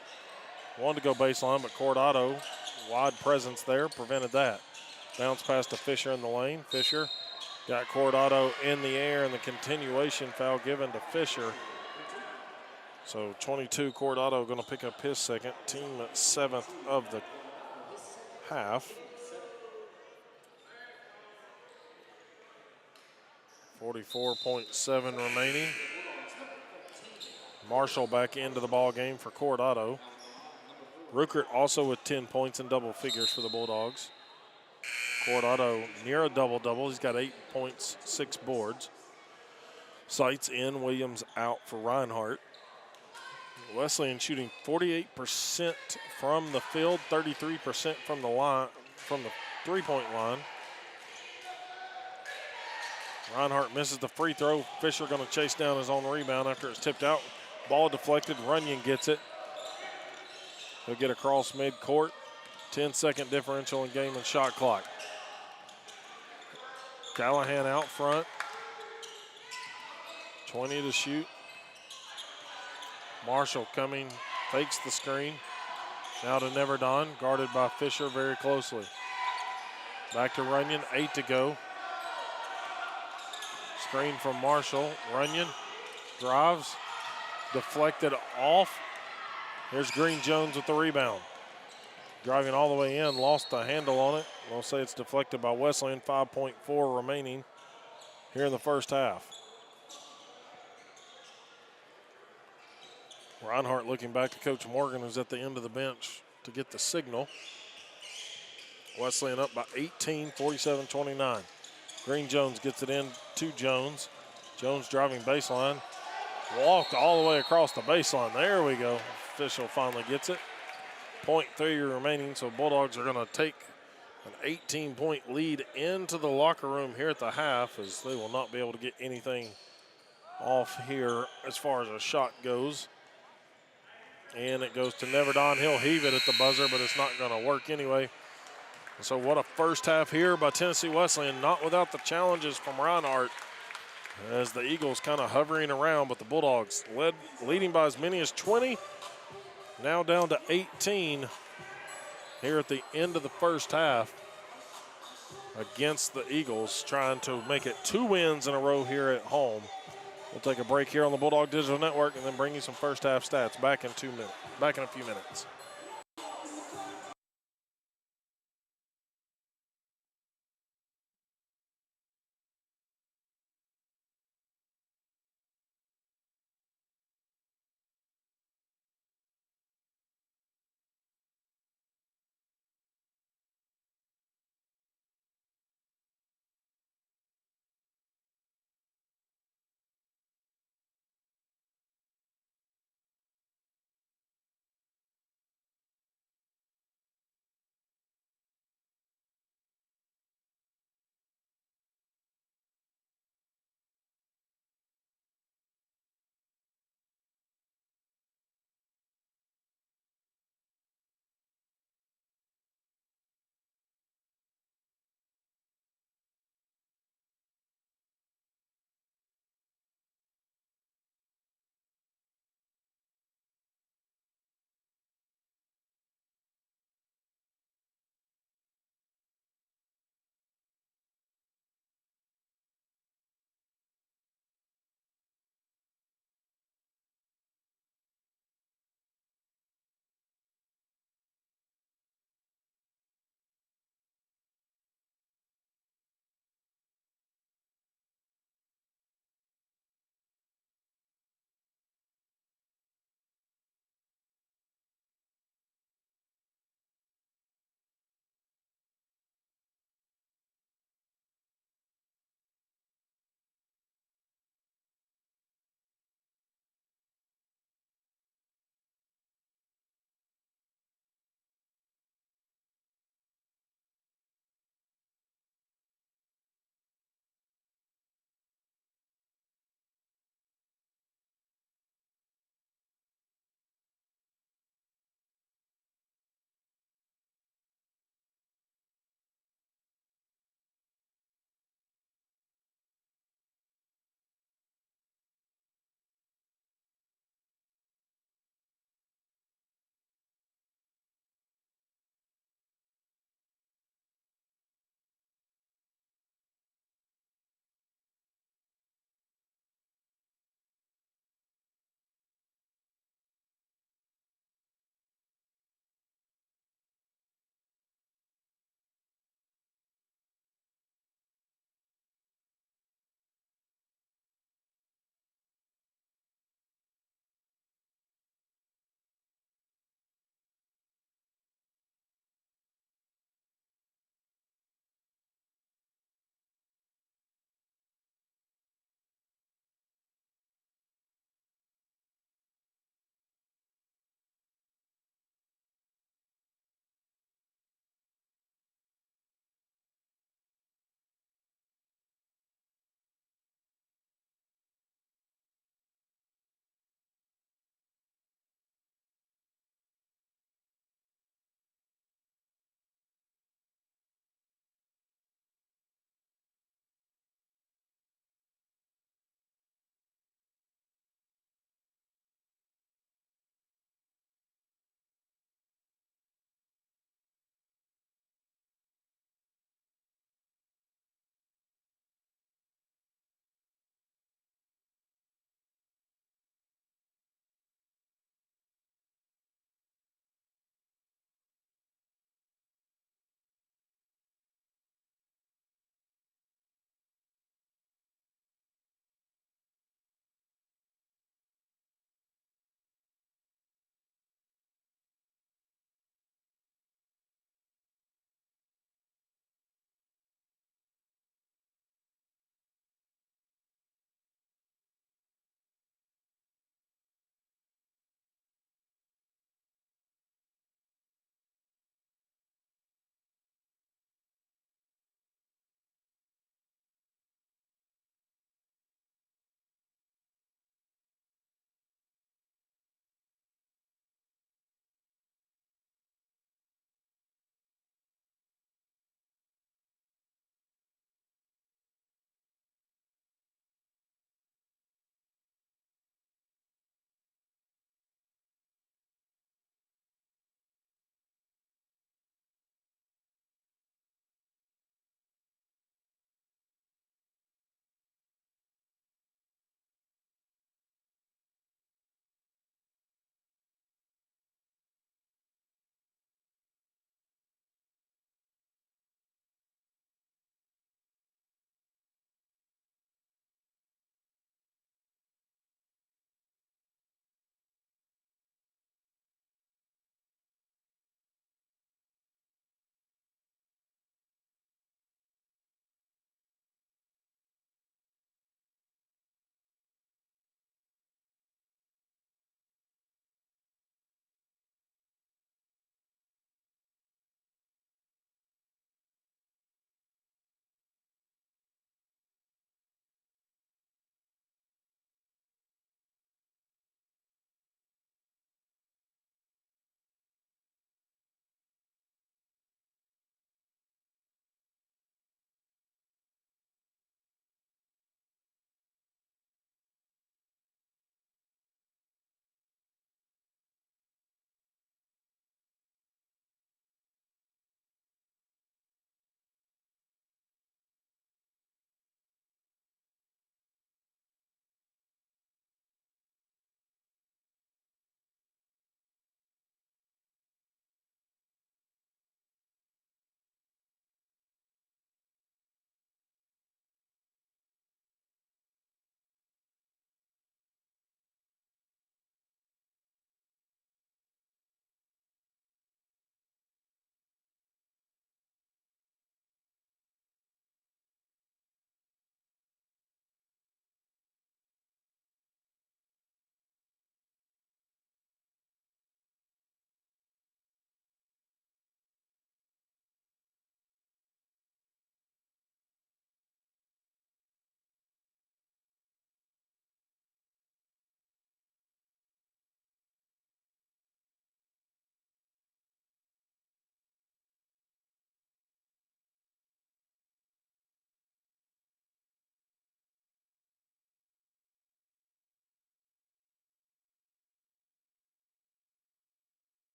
wanted to go baseline, but Cordado, wide presence there, prevented that. Bounce pass to Fisher in the lane. Fisher got Cordado in the air, and the continuation foul given to Fisher. So 22, Cordado going to pick up his second, team at 7th of the half. 44.7 remaining. Marshall back into the ball game for Cordado. Ruckert also with 10 points in double figures for the Bulldogs. Cordado near a double-double. He's got 8 points, 6 boards. Sights in, Williams out for Reinhardt. Wesleyan shooting 48% from the field, 33% from the line, from the three-point line. Reinhardt misses the free throw. Fisher going to chase down his own rebound after it's tipped out. Ball deflected. Runyon gets it. He'll get across midcourt. 10-second differential in game and shot clock. Callahan out front. 20 to shoot. Marshall coming, fakes the screen. Now to Neverdon, guarded by Fisher very closely. Back to Runyon, 8 to go. Screen from Marshall. Runyon drives, deflected off. Here's Green Jones with the rebound. Driving all the way in, lost the handle on it. We'll say it's deflected by Wesleyan. 5.4 remaining here in the first half. Reinhardt looking back to Coach Morgan, who's at the end of the bench to get the signal. Wesleyan up by 18, 47-29. Green Jones gets it in to Jones. Jones driving baseline. Walked all the way across the baseline. There we go. Official finally gets it. 0.3 remaining, so Bulldogs are going to take an 18-point lead into the locker room here at the half, as they will not be able to get anything off here as far as a shot goes. And it goes to Neverdon. He'll heave it at the buzzer, but it's not going to work anyway. So what a first half here by Tennessee Wesleyan, not without the challenges from Reinhardt, as the Eagles kind of hovering around, but the Bulldogs leading by as many as 20, now down to 18 here at the end of the first half against the Eagles, trying to make it 2 wins in a row here at home. We'll take a break here on the Bulldog Digital Network and then bring you some first half stats back in a few minutes.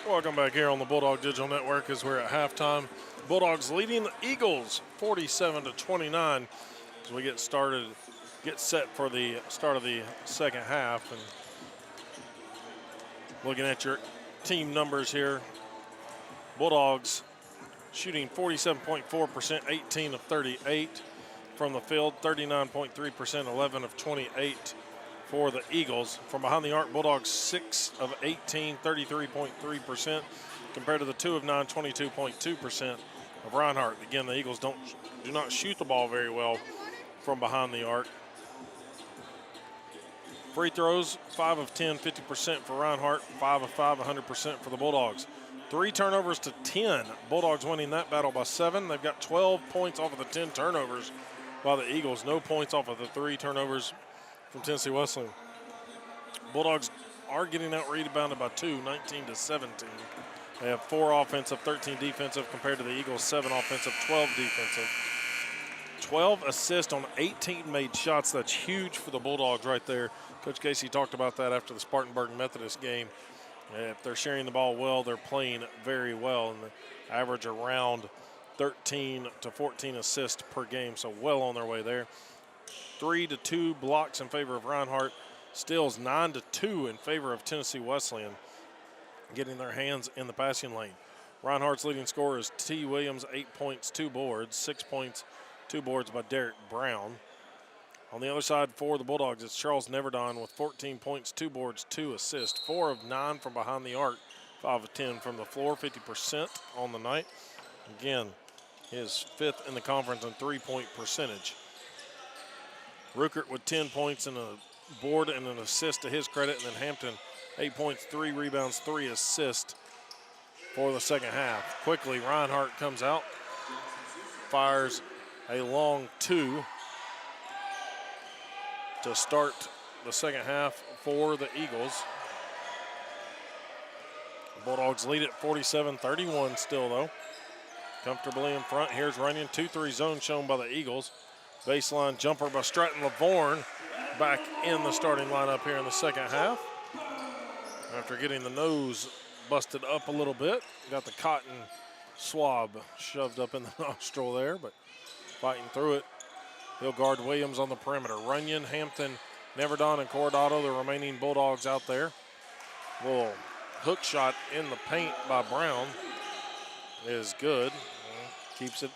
Welcome back here on the Bulldog Digital Network as we're at halftime. Bulldogs leading the Eagles 47-29 as we get set for the start of the second half. And looking at your team numbers here, Bulldogs shooting 47.4%, 18 of 38 from the field, 39.3%, 11 of 28 for the Eagles. From behind the arc, Bulldogs 6 of 18, 33.3%, compared to the 2 of 9, 22.2% of Reinhardt. Again, the Eagles do not shoot the ball very well from behind the arc. Free throws, 5 of 10, 50% for Reinhardt, 5 of 5, 100% for the Bulldogs. 3 turnovers to 10. Bulldogs winning that battle by 7. They've got 12 points off of the 10 turnovers by the Eagles. No points off of the 3 turnovers from Tennessee Wesleyan. Bulldogs are getting out rebounded by 2, 19-17. They have 4 offensive, 13 defensive, compared to the Eagles 7 offensive, 12 defensive. 12 assists on 18 made shots. That's huge for the Bulldogs right there. Coach Casey talked about that after the Spartanburg Methodist game. If they're sharing the ball well, they're playing very well, and they average around 13 to 14 assists per game, so well on their way there. 3-2 blocks in favor of Reinhardt. Steals 9-2 in favor of Tennessee Wesleyan, getting their hands in the passing lane. Reinhardt's leading scorer is T. Williams, 8 points, 2 boards, 6 points, 2 boards by Derek Brown. On the other side for the Bulldogs, it's Charles Neverdon with 14 points, 2 boards, 2 assists, 4 of 9 from behind the arc, 5 of 10 from the floor, 50% on the night. Again, his 5th in the conference in three-point percentage. Ruckert with 10 points and a board and an assist to his credit, and then Hampton, 8 points, 3 rebounds, 3 assists for the second half. Quickly, Reinhardt comes out, fires a long 2 to start the second half for the Eagles. The Bulldogs lead at 47-31 still, though. Comfortably in front. Here's Runyon, 2-3 zone shown by the Eagles. Baseline jumper by Stratton Lavorne back in the starting lineup here in the second half. After getting the nose busted up a little bit, got the cotton swab shoved up in the nostril there, but fighting through it. He'll guard Williams on the perimeter. Runyon, Hampton, Neverdon, and Coronado, the remaining Bulldogs out there. Little hook shot in the paint by Brown is good. Keeps it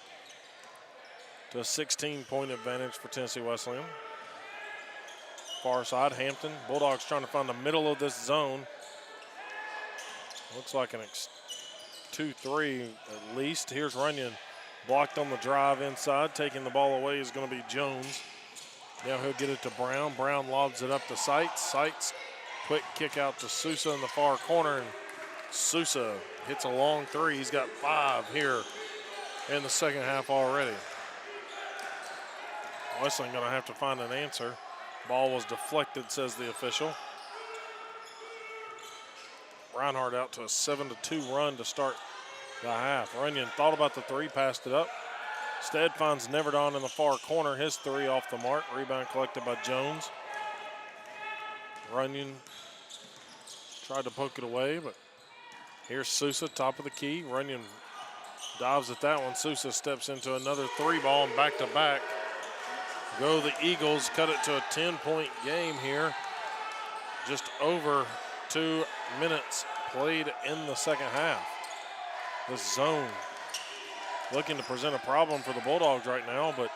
to a 16-point advantage for Tennessee Wesleyan. Far side, Hampton. Bulldogs trying to find the middle of this zone. Looks like an 2-3 at least. Here's Runyon. Blocked on the drive inside. Taking the ball away is going to be Jones. Now he'll get it to Brown. Brown lobs it up to Seitz. Seitz, quick kick out to Sousa in the far corner. And Sousa hits a long 3. He's got 5 here in the second half already. Wesleyan going to have to find an answer. Ball was deflected, says the official. Reinhardt out to a 7-2 run to start the half. Runyon thought about the 3, passed it up. Stead finds Neverdon in the far corner. His 3 off the mark. Rebound collected by Jones. Runyon tried to poke it away, but here's Sousa, top of the key. Runyon dives at that one. Sousa steps into another 3 ball and back-to-back. Go the Eagles, cut it to a 10-point game here. Just over 2 minutes played in the second half. This zone looking to present a problem for the Bulldogs right now, but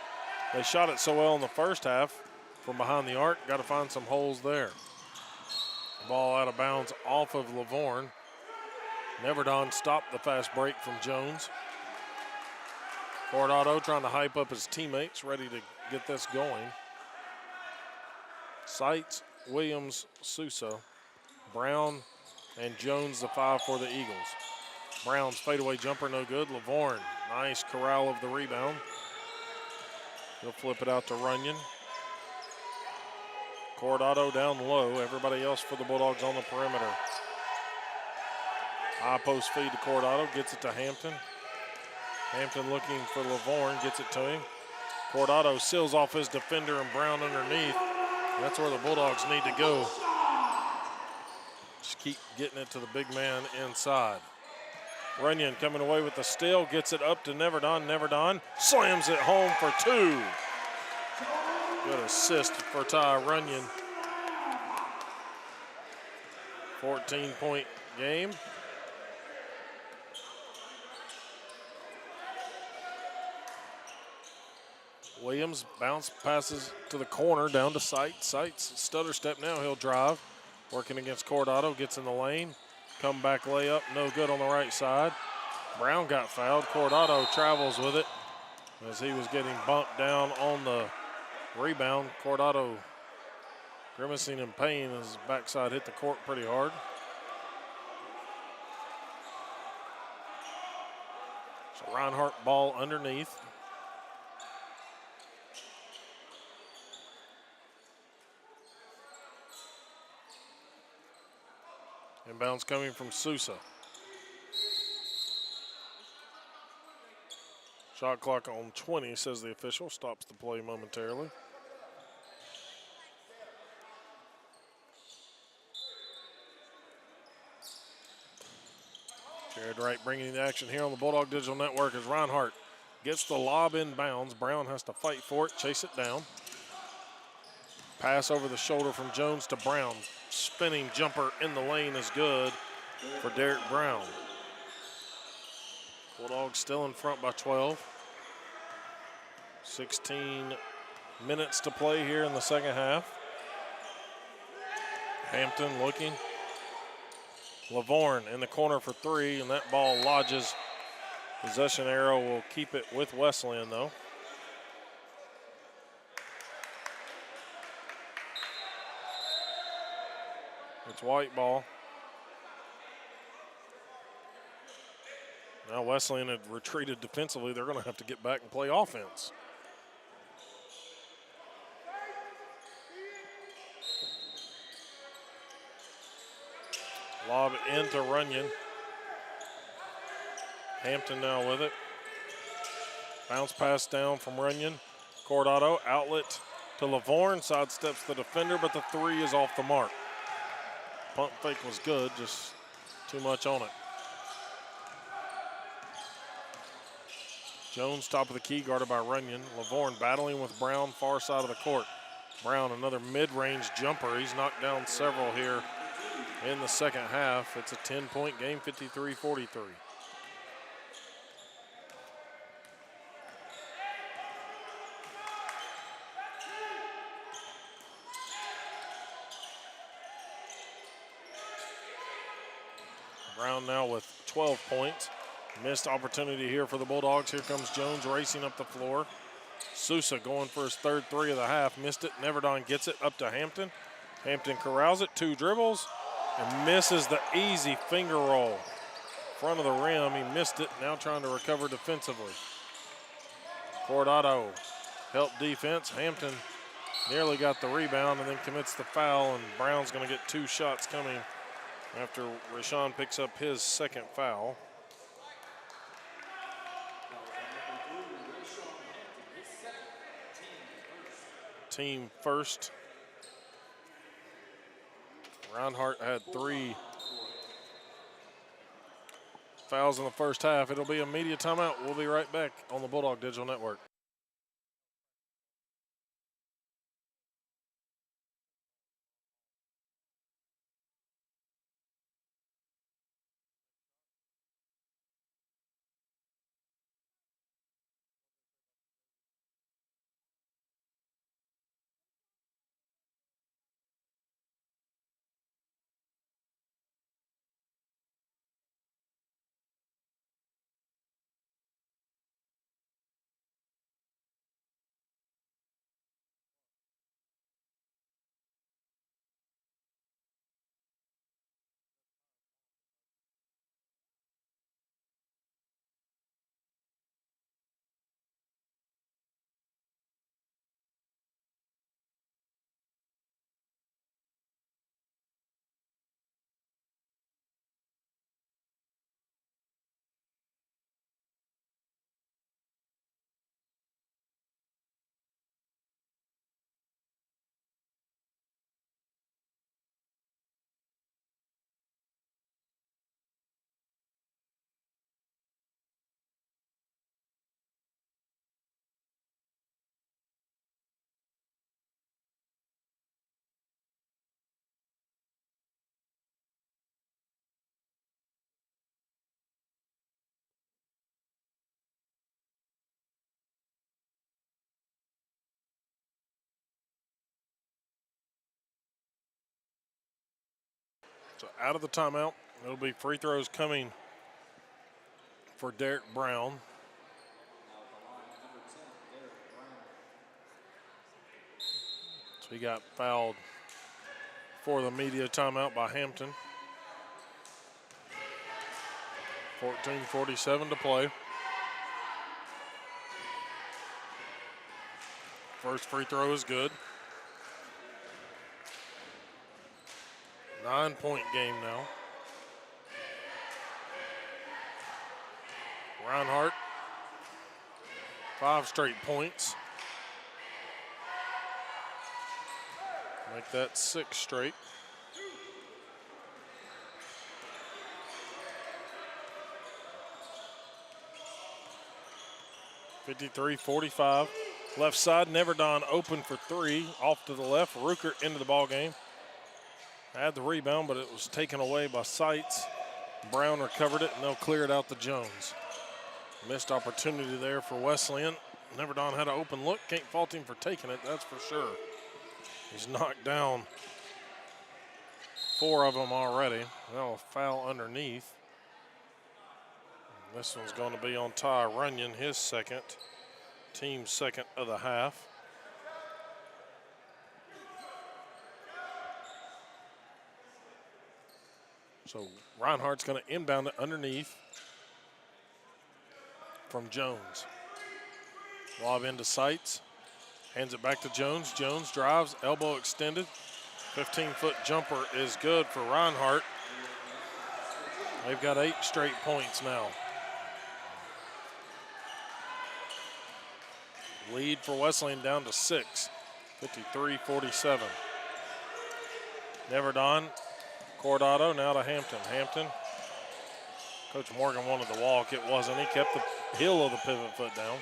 they shot it so well in the first half from behind the arc. Got to find some holes there. Ball out of bounds off of Lavorne. Neverdon stopped the fast break from Jones. Coronado trying to hype up his teammates, ready to get this going. Seitz, Williams, Sousa, Brown, and Jones, the 5 for the Eagles. Brown's fadeaway jumper, no good. Lavorne, nice corral of the rebound. He'll flip it out to Runyon. Coronado down low. Everybody else for the Bulldogs on the perimeter. High post feed to Coronado, gets it to Hampton. Hampton looking for Lavorne, gets it to him. Coronado seals off his defender and Brown underneath. That's where the Bulldogs need to go. Just keep getting it to the big man inside. Runyon coming away with the steal, gets it up to Neverdon. Neverdon slams it home for 2. Good assist for Ty Runyon. 14-point game. Williams bounce passes to the corner down to Sight. Sight's stutter step now. He'll drive. Working against Cordado, gets in the lane. Come back layup, no good on the right side. Brown got fouled. Cordado travels with it as he was getting bumped down on the rebound. Cordado grimacing in pain as his backside hit the court pretty hard. So Reinhardt ball underneath. Inbounds coming from Sousa. Shot clock on 20, says the official. Stops the play momentarily. Jared Wright bringing the action here on the Bulldog Digital Network as Reinhardt gets the lob inbounds. Brown has to fight for it, chase it down. Pass over the shoulder from Jones to Brown. Spinning jumper in the lane is good for Derek Brown. Bulldogs still in front by 12. 16 minutes to play here in the second half. Hampton looking. Lavorne in the corner for 3, and that ball lodges. Possession arrow will keep it with Wesleyan, though. It's white ball. Now Wesleyan had retreated defensively. They're going to have to get back and play offense. Lob into Runyon. Hampton now with it. Bounce pass down from Runyon. Cordado, outlet to Lavorne. Sidesteps the defender, but the 3 is off the mark. Pump fake was good, just too much on it. Jones, top of the key, guarded by Runyon. Lavorne battling with Brown, far side of the court. Brown, another mid-range jumper. He's knocked down several here in the second half. It's a 10-point game, 53-43. Brown now with 12 points. Missed opportunity here for the Bulldogs. Here comes Jones racing up the floor. Sousa going for his third 3 of the half. Missed it. Neverdon gets it up to Hampton. Hampton corrals it. 2 dribbles and misses the easy finger roll. Front of the rim. He missed it. Now trying to recover defensively. Cordado help defense. Hampton nearly got the rebound and then commits the foul. And Brown's going to get 2 shots coming after Rashawn picks up his second foul. Team first. Reinhardt had 3 fouls in the first half. It'll be a media timeout. We'll be right back on the Bulldog Digital Network. So out of the timeout, it'll be free throws coming for Derek Brown. So he got fouled for the media timeout by Hampton. 14:47 to play. First free throw is good. 9-point game now. Reinhardt, 5 straight points. Make that 6 straight. (53-45). Left side, Neverdon open for 3. Off to the left, Ruckert into the ball game. Had the rebound, but it was taken away by Seitz. Brown recovered it, and they'll clear it out to Jones. Missed opportunity there for Wesleyan. Neverdon had an open look. Can't fault him for taking it, that's for sure. He's knocked down 4 of them already. Now a foul underneath. This one's going to be on Ty Runyon, his second. Team second of the half. So Reinhardt's going to inbound it underneath from Jones. Lob into Seitz. Hands it back to Jones. Jones drives, elbow extended. 15-foot jumper is good for Reinhardt. They've got 8 straight points now. Lead for Wesleyan down to 6. 53-47. Neverdon, Cordado now to Hampton. Hampton, Coach Morgan wanted the walk. It wasn't. He kept the heel of the pivot foot down.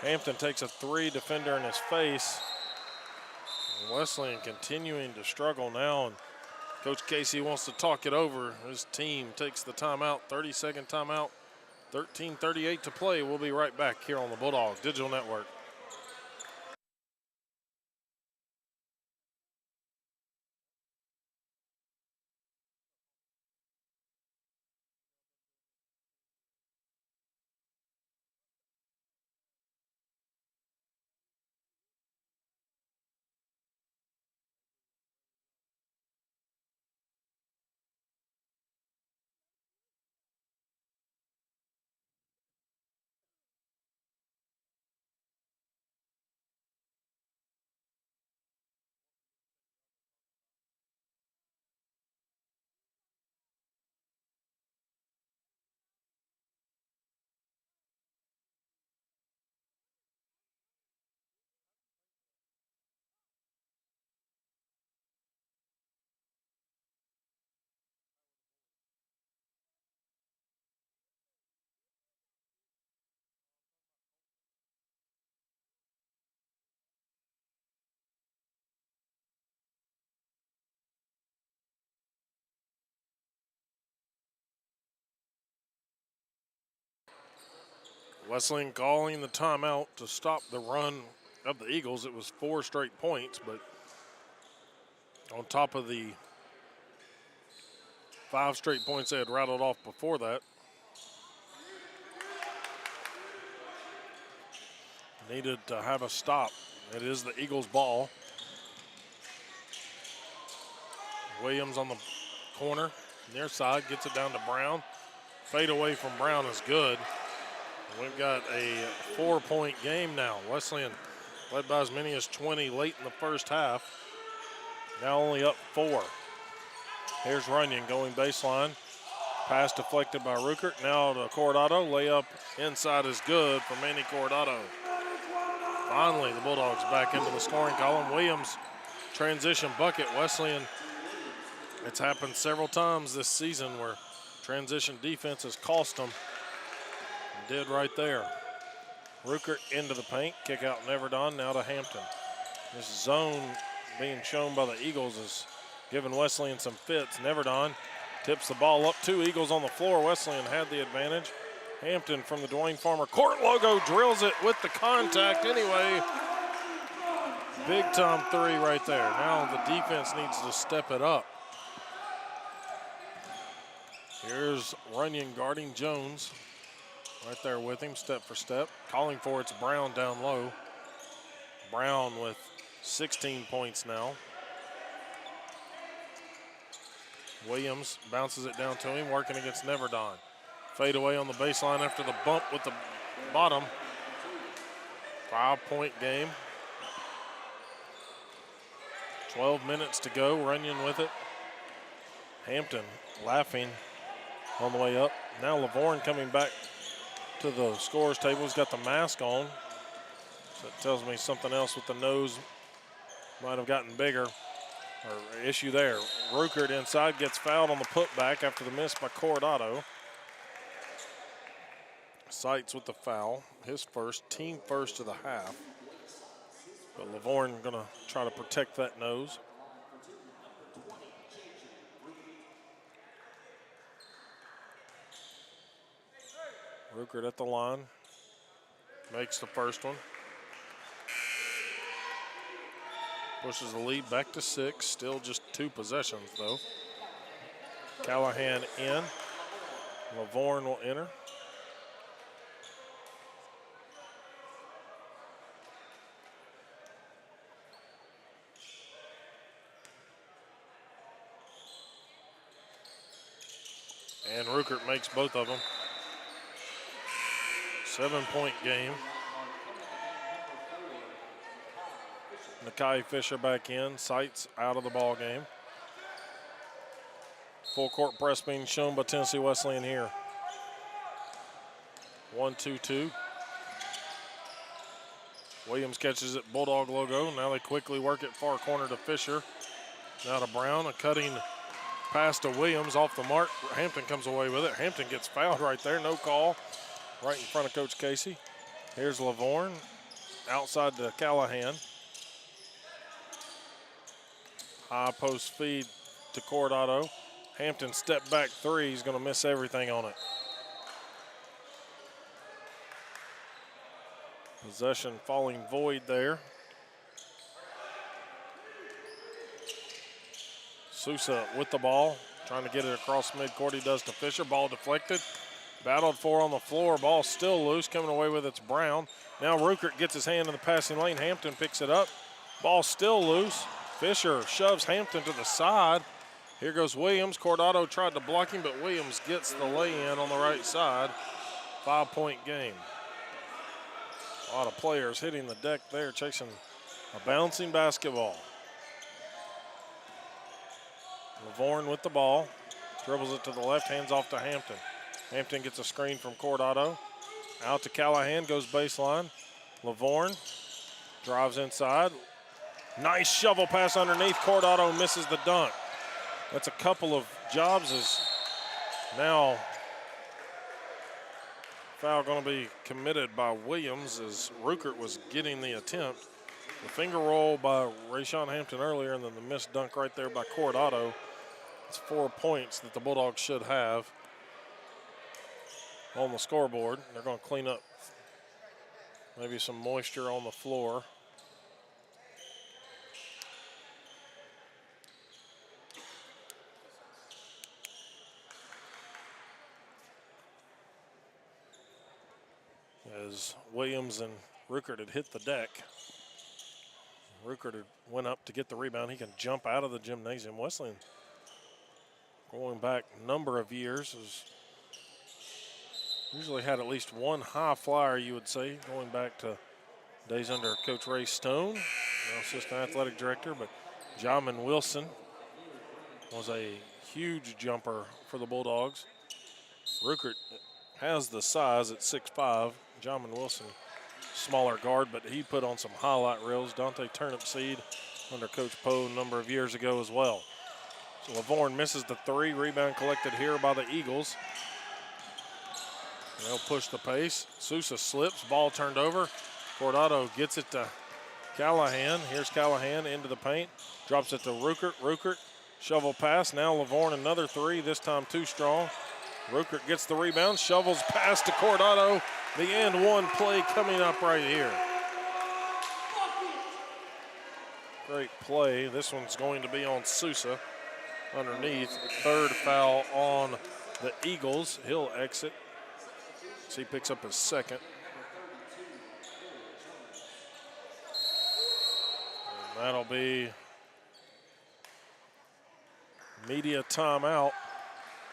Hampton takes a 3, defender in his face. And Wesleyan continuing to struggle now, and Coach Casey wants to talk it over. His team takes the timeout, 30-second timeout. 13:38 to play. We'll be right back here on the Bulldog Digital Network. Wesleyan calling the timeout to stop the run of the Eagles. It was 4 straight points, but on top of the 5 straight points they had rattled off before that. Needed to have a stop. It is the Eagles' ball. Williams on the corner, near side, gets it down to Brown. Fade away from Brown is good. We've got a 4-point game now. Wesleyan led by as many as 20 late in the first half. Now only up 4. Here's Runyon going baseline. Pass deflected by Ruckert. Now to Cordado. Layup inside is good for Manny Cordado. Finally, the Bulldogs back into the scoring column. Williams, transition bucket. Wesleyan, it's happened several times this season where transition defense has cost them. Did right there. Ruckert into the paint. Kick out Neverdon, now to Hampton. This zone being shown by the Eagles is giving Wesleyan some fits. Neverdon tips the ball up. 2 Eagles on the floor. Wesleyan had the advantage. Hampton from the Dwayne Farmer court logo drills it with the contact anyway. Big time 3 right there. Now the defense needs to step it up. Here's Runyon guarding Jones. Right there with him, step for step. Calling for it's Brown down low. Brown with 16 points now. Williams bounces it down to him, working against Neverdine. Fade away on the baseline after the bump with the bottom. 5-point game. 12 minutes to go, Runyon with it. Hampton laughing on the way up. Now Lavorne coming back to the scorer's table. He's got the mask on. So it tells me something else with the nose might have gotten bigger. Or issue there. Ruckert inside gets fouled on the putback after the miss by Coronado. Sights with the foul. His first, team first of the half. But Lavorne gonna try to protect that nose. Ruckert at the line. Makes the first one. Pushes the lead back to 6. Still just 2 possessions, though. Callahan in. Lavorne will enter. And Ruckert makes both of them. 7-point game. Nakai Fisher back in. Sights out of the ball game. Full court press being shown by Tennessee Wesleyan here. 1-2-2. Williams catches it, Bulldog logo. Now they quickly work it far corner to Fisher. Now to Brown, a cutting pass to Williams off the mark. Hampton comes away with it. Hampton gets fouled right there, no call. Right in front of Coach Casey. Here's Lavorne, outside to Callahan. High post feed to Coronado. Hampton step back 3, he's gonna miss everything on it. Possession falling void there. Sousa with the ball, trying to get it across midcourt. He does to Fisher, ball deflected. Battled for on the floor, ball still loose, coming away with it's Brown. Now Ruckert gets his hand in the passing lane. Hampton picks it up. Ball still loose. Fisher shoves Hampton to the side. Here goes Williams. Coronado tried to block him, but Williams gets the lay-in on the right side. 5-point game. A lot of players hitting the deck there, chasing a bouncing basketball. Lavorne with the ball. Dribbles it to the left, hands off to Hampton. Hampton gets a screen from Coronado. Out to Callahan, goes baseline. Lavorne drives inside. Nice shovel pass underneath. Coronado misses the dunk. That's a couple of jobs as now foul going to be committed by Williams as Ruckert was getting the attempt. The finger roll by Rayshawn Hampton earlier and then the missed dunk right there by Coronado. It's 4 points that the Bulldogs should have on the scoreboard. They're going to clean up maybe some moisture on the floor. As Williams and Ruckert had hit the deck. Ruckert went up to get the rebound. He can jump out of the gymnasium. Wesleyan, going back a number of years, has usually had at least one high flyer, you would say, going back to days under Coach Ray Stone, now assistant athletic director. But Jamin Wilson was a huge jumper for the Bulldogs. Ruckert has the size at 6'5". Jamin Wilson, smaller guard, but he put on some highlight reels. Dante Turnipseed under Coach Poe a number of years ago as well. So Lavorne misses the 3. Rebound collected here by the Eagles. They'll push the pace. Sousa slips, ball turned over. Coronado gets it to Callahan. Here's Callahan into the paint. Drops it to Ruckert. Ruckert, shovel pass. Now Lavorne another 3, this time too strong. Ruckert gets the rebound, shovels pass to Coronado. The and one play coming up right here. Great play. This one's going to be on Sousa underneath. 3rd foul on the Eagles. He'll exit. So he picks up his second. And that'll be media timeout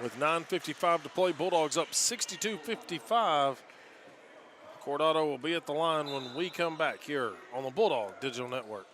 with 9:55 to play. Bulldogs up 62-55. Coronado will be at the line when we come back here on the Bulldog Digital Network.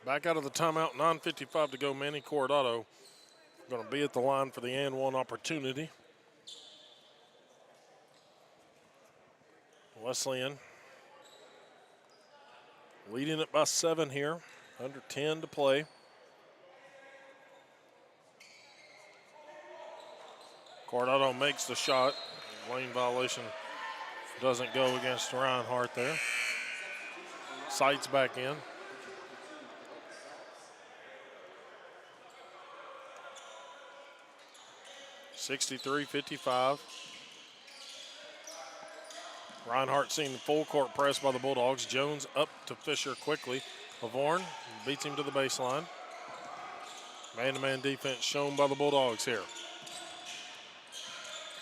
Back out of the timeout, 9:55 to go. Manny Coronado going to be at the line for the and one opportunity. Wesleyan leading it by 7 here. Under 10 to play. Coronado makes the shot. Lane violation doesn't go against Reinhardt there. Sights back in. (63-55). Reinhardt seeing the full court press by the Bulldogs. Jones up to Fisher quickly. Lavorne beats him to the baseline. Man-to-man defense shown by the Bulldogs here.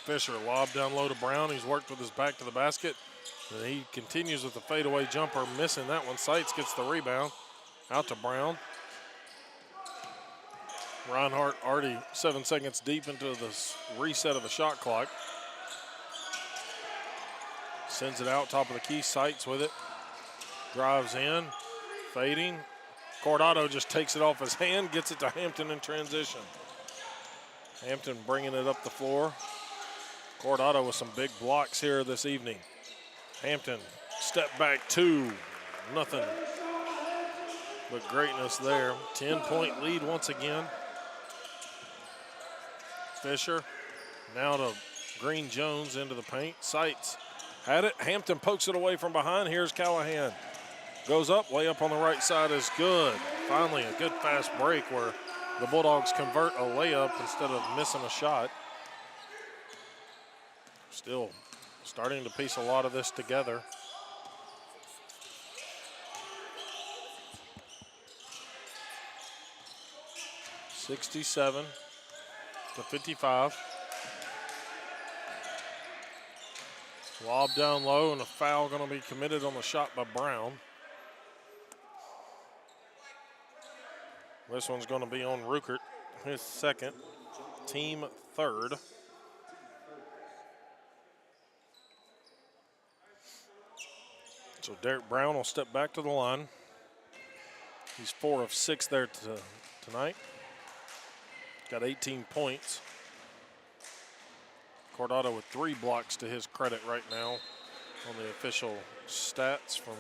Fisher lob down low to Brown. He's worked with his back to the basket. And he continues with the fadeaway jumper, missing that one. Seitz gets the rebound. Out to Brown. Reinhardt already 7 seconds deep into the reset of the shot clock. Sends it out, top of the key. Seitz with it. Drives in. Fading. Coronado just takes it off his hand, gets it to Hampton in transition. Hampton bringing it up the floor. Coronado with some big blocks here this evening. Hampton, step back 2. Nothing but greatness there. 10-point lead once again. Fisher now to Green Jones into the paint. Seitz had it. Hampton pokes it away from behind. Here's Callahan. Goes up, layup on the right side is good. Finally a good fast break where the Bulldogs convert a layup instead of missing a shot. Still starting to piece a lot of this together. (67-55). Lob down low and a foul going to be committed on the shot by Brown. This one's going to be on Ruckert, his second, team third. So Derek Brown will step back to the line. He's 4 of 6 there tonight. Got 18 points. Coronado with 3 blocks to his credit right now on the official stats from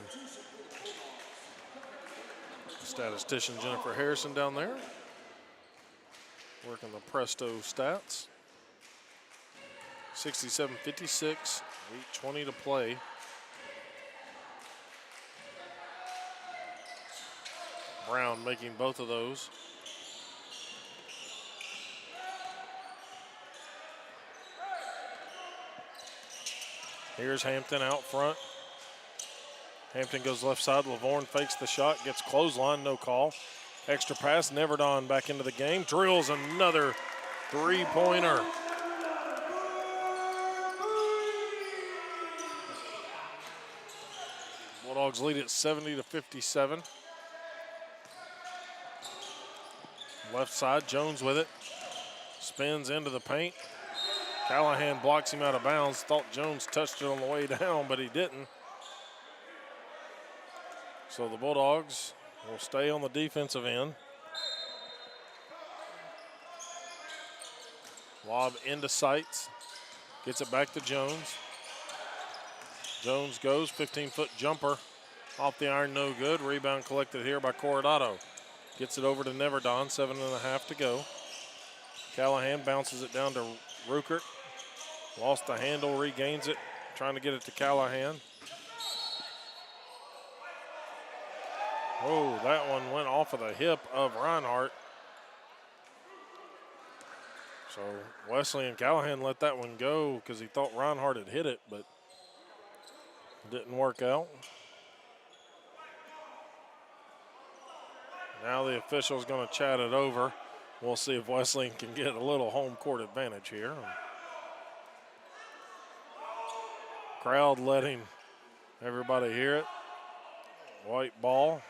statistician Jennifer Harrison down there. Working the Presto stats. 67-56, 8:20 to play. Brown making both of those. Here's Hampton out front. Hampton goes left side. Lavorne fakes the shot, gets clothesline, no call. Extra pass, Neverdon back into the game. Drills another three-pointer. Bulldogs lead it 70-57. Left side, Jones with it. Spins into the paint. Callahan blocks him out of bounds. Thought Jones touched it on the way down, but he didn't. So the Bulldogs will stay on the defensive end. Lob into Sights. Gets it back to Jones. Jones goes, 15-foot jumper off the iron, no good. Rebound collected here by Coronado. Gets it over to Neverdon, 7.5 to go. Callahan bounces it down to Ruckert. Lost the handle, regains it, trying to get it to Callahan. Oh, that one went off of the hip of Reinhardt. So Wesleyan Callahan let that one go because he thought Reinhardt had hit it, but it didn't work out. Now the official's going to chat it over. We'll see if Wesleyan can get a little home court advantage here. Crowd letting everybody hear it. White ball.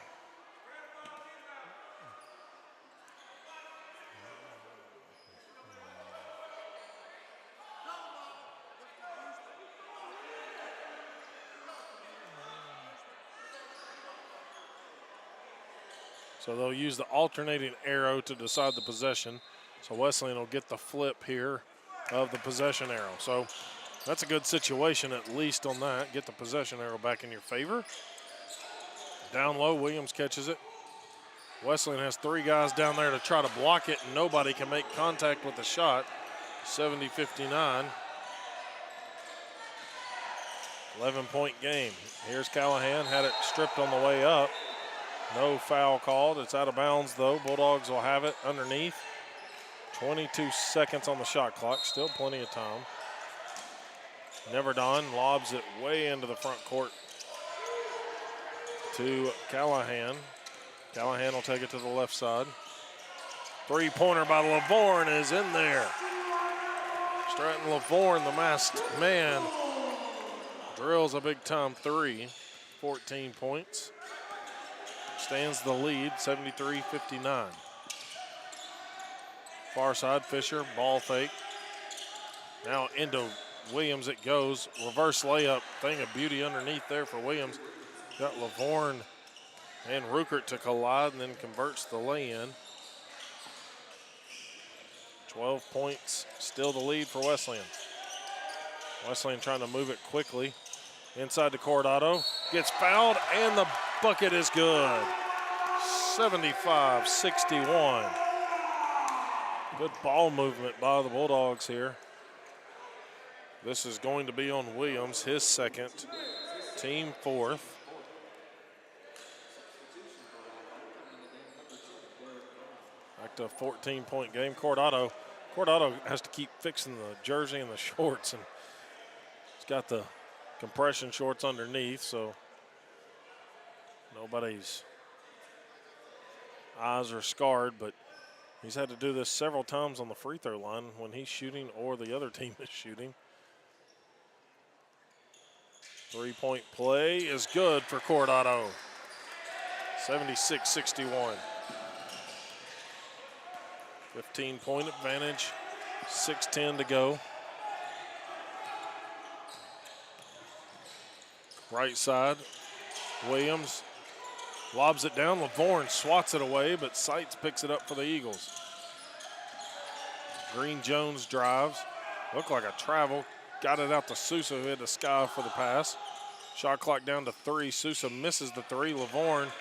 So they'll use the alternating arrow to decide the possession. So Wesleyan will get the flip here of the possession arrow. So that's a good situation at least on that. Get the possession arrow back in your favor. Down low, Williams catches it. Wesleyan has 3 guys down there to try to block it, and nobody can make contact with the shot. 70-59. 11-point game. Here's Callahan, had it stripped on the way up. No foul called. It's out of bounds, though. Bulldogs will have it underneath. 22 seconds on the shot clock. Still plenty of time. Neverdon lobs it way into the front court to Callahan. Callahan will take it to the left side. Three-pointer by Lavorne is in there. Stratton Lavorne, the masked man, drills a big-time three. 14 points. Stands the lead, 73-59. Far side, Fisher, ball fake. Now into Williams it goes. Reverse layup, thing of beauty underneath there for Williams. Got Lavorne and Ruckert to collide and then converts the lay-in. 12 points, still the lead for Wesleyan. Wesleyan trying to move it quickly. Inside to Coronado, gets fouled and the bucket is good. 75-61. Good ball movement by the Bulldogs here. This is going to be on Williams, his second, team fourth. Back to a 14-point game. Coronado has to keep fixing the jersey and the shorts, and he's got the compression shorts underneath, so nobody's eyes are scarred, but he's had to do this several times on the free throw line when he's shooting or the other team is shooting. Three-point play is good for Coronado. 76-61. 15-point advantage, 6:10 to go. Right side, Williams lobs it down. Lavorne swats it away, but Sights picks it up for the Eagles. Green Jones drives. Looked like a travel. Got it out to Sousa, who had to sky for the pass. Shot clock down to 3. Sousa misses the 3. Lavorne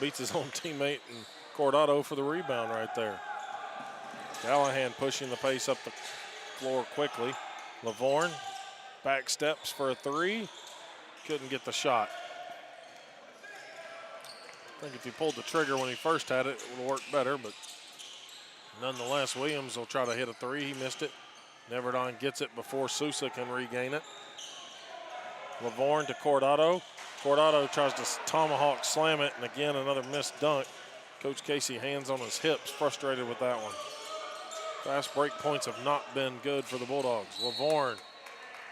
beats his own teammate and Coronado for the rebound right there. Callahan pushing the pace up the floor quickly. Lavorne back steps for a 3. Couldn't get the shot. I think if he pulled the trigger when he first had it, it would have worked better, but nonetheless, Williams will try to hit a 3. He missed it. Neverdon gets it before Sousa can regain it. Lavorne to Coronado. Coronado tries to tomahawk slam it, and again, another missed dunk. Coach Casey hands on his hips, frustrated with that one. Fast break points have not been good for the Bulldogs. Lavorne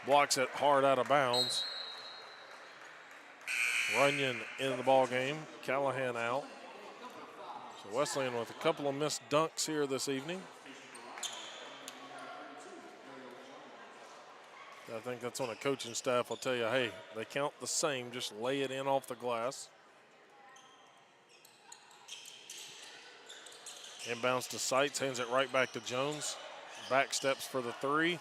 blocks it hard out of bounds. Runyon in the ball game. Callahan out. So Wesleyan with a couple of missed dunks here this evening. I think that's when a coaching staff will tell you, hey, they count the same, just lay it in off the glass. Inbounds to Seitz, hands it right back to Jones. Back steps for the three.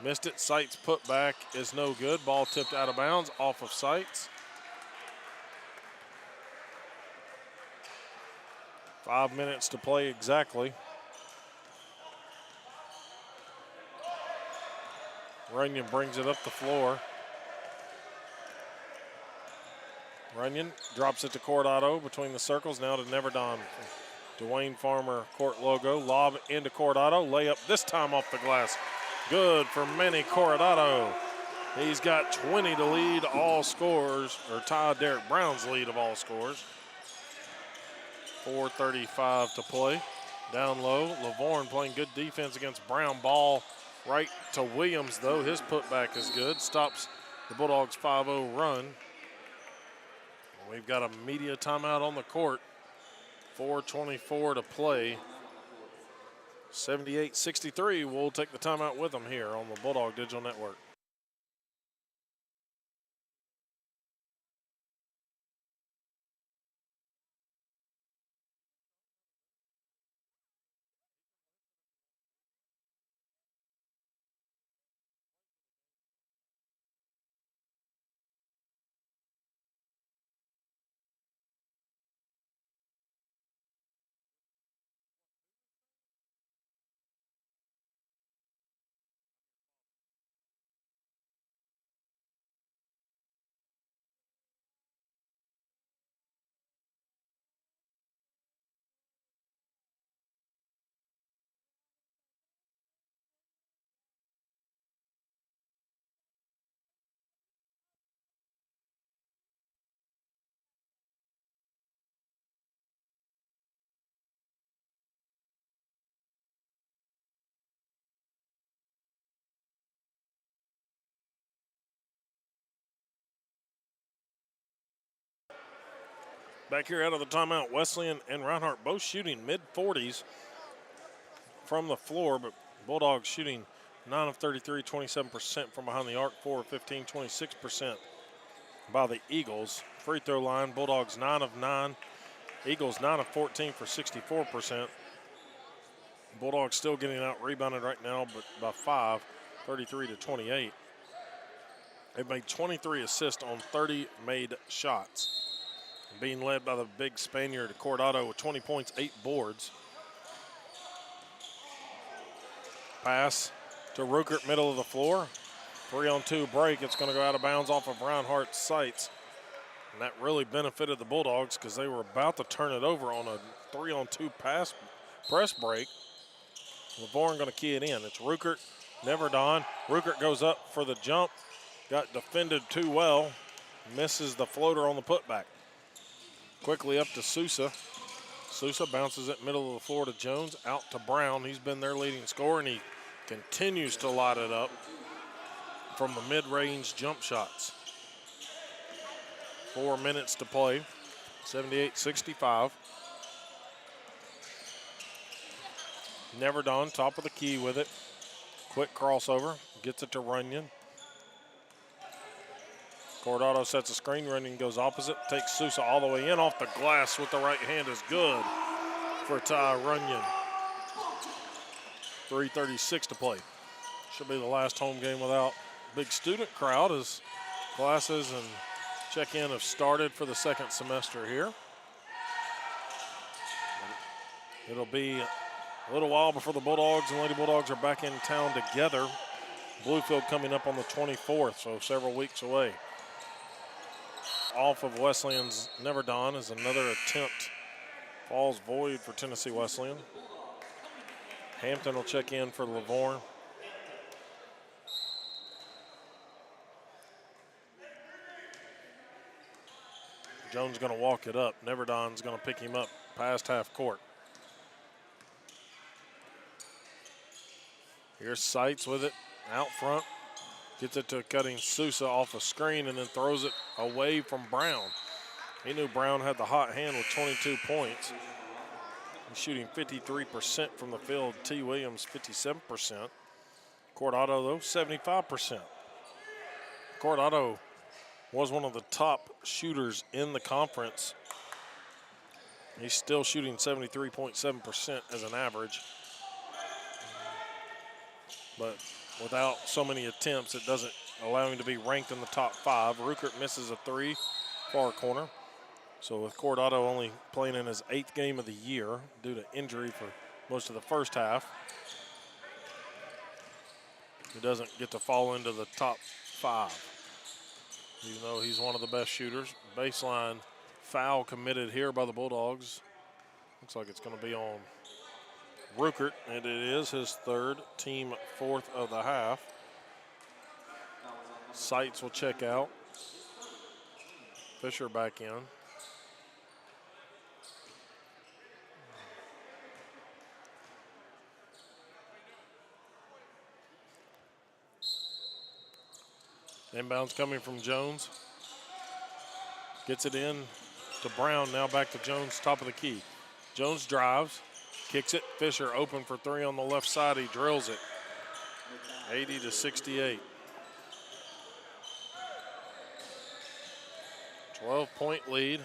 Missed it. Seitz put back is no good. Ball tipped out of bounds off of Seitz. 5 minutes to play exactly. Runyon brings it up the floor. Runyon drops it to Cordado between the circles. Now to Neverdon. Dwayne Farmer court logo. Lob into Cordado. Layup this time off the glass. Good for Manny Cordado. He's got 20 to lead all scorers, or tie Derek Brown's lead of all scores. 4:35 to play. Down low, Lavorne playing good defense against Brown. Ball right to Williams, though. His putback is good. Stops the Bulldogs' 5-0 run. We've got a media timeout on the court. 4:24 to play. 78-63. We'll take the timeout with them here on the Bulldog Digital Network. Back here out of the timeout, Wesleyan and Reinhardt both shooting mid-40s from the floor, but Bulldogs shooting 9 of 33, 27% from behind the arc, 4 of 15, 26% by the Eagles. Free throw line, Bulldogs 9 of 9, Eagles 9 of 14 for 64%. Bulldogs still getting out rebounded right now, but by 5, 33 to 28. They've made 23 assists on 30 made shots. Being led by the big Spaniard, Cordado, with 20 points, 8 boards. Pass to Ruckert, middle of the floor. 3-on-2 break. It's going to go out of bounds off of Reinhardt's sights. And that really benefited the Bulldogs because they were about to turn it over on a 3-on-2 press break. Lavorne going to key it in. It's Ruckert, Neverdon. Ruckert goes up for the jump. Got defended too well. Misses the floater on the putback. Quickly up to Sousa. Sousa bounces it middle of the floor to Jones. Out to Brown. He's been their leading scorer, and he continues to light it up from the mid-range jump shots. 4 minutes to play. 78-65. Neverdon, top of the key with it. Quick crossover. Gets it to Runyon. Cordado sets a screen, Runyon goes opposite, takes Sousa all the way in off the glass with the right hand is good for Ty Runyon. 3:36 to play. Should be the last home game without big student crowd as classes and check-in have started for the second semester here. It'll be a little while before the Bulldogs and Lady Bulldogs are back in town together. Bluefield coming up on the 24th, so several weeks away. Off of Wesleyan's Neverdon is another attempt. Falls void for Tennessee Wesleyan. Hampton will check in for Lavorne. Jones going to walk it up. Neverdon's going to pick him up past half court. Here's Seitz with it out front. Gets it to cutting Sousa off a screen and then throws it away from Brown. He knew Brown had the hot hand with 22 points. He's shooting 53% from the field. T. Williams, 57%. Cortado, though, 75%. Cortado was one of the top shooters in the conference. He's still shooting 73.7% as an average. But without so many attempts, it doesn't allow him to be ranked in the top 5. Ruckert misses a 3, far corner. So with Cortado only playing in his 8th game of the year due to injury for most of the first half, he doesn't get to fall into the top 5, even though he's one of the best shooters. Baseline foul committed here by the Bulldogs. Looks like it's going to be on Ruckert, and it is his 3rd, team 4th of the half. Seitz will check out. Fisher back in. Inbounds coming from Jones. Gets it in to Brown, now back to Jones, top of the key. Jones drives, kicks it. Fisher open for 3 on the left side. He drills it. 80-68. 12-point lead.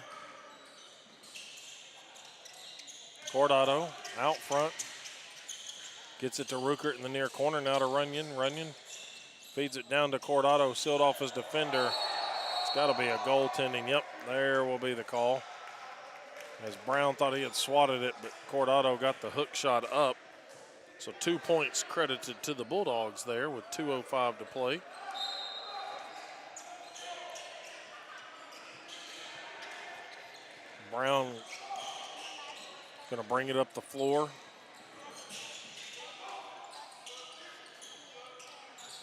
Cortado out front. Gets it to Ruckert in the near corner, now to Runyon. Runyon feeds it down to Cortado, sealed off his defender. It's got to be a goaltending. Yep, there will be the call. As Brown thought he had swatted it, but Cortado got the hook shot up. So 2 points credited to the Bulldogs there with 2:05 to play. Brown going to bring it up the floor.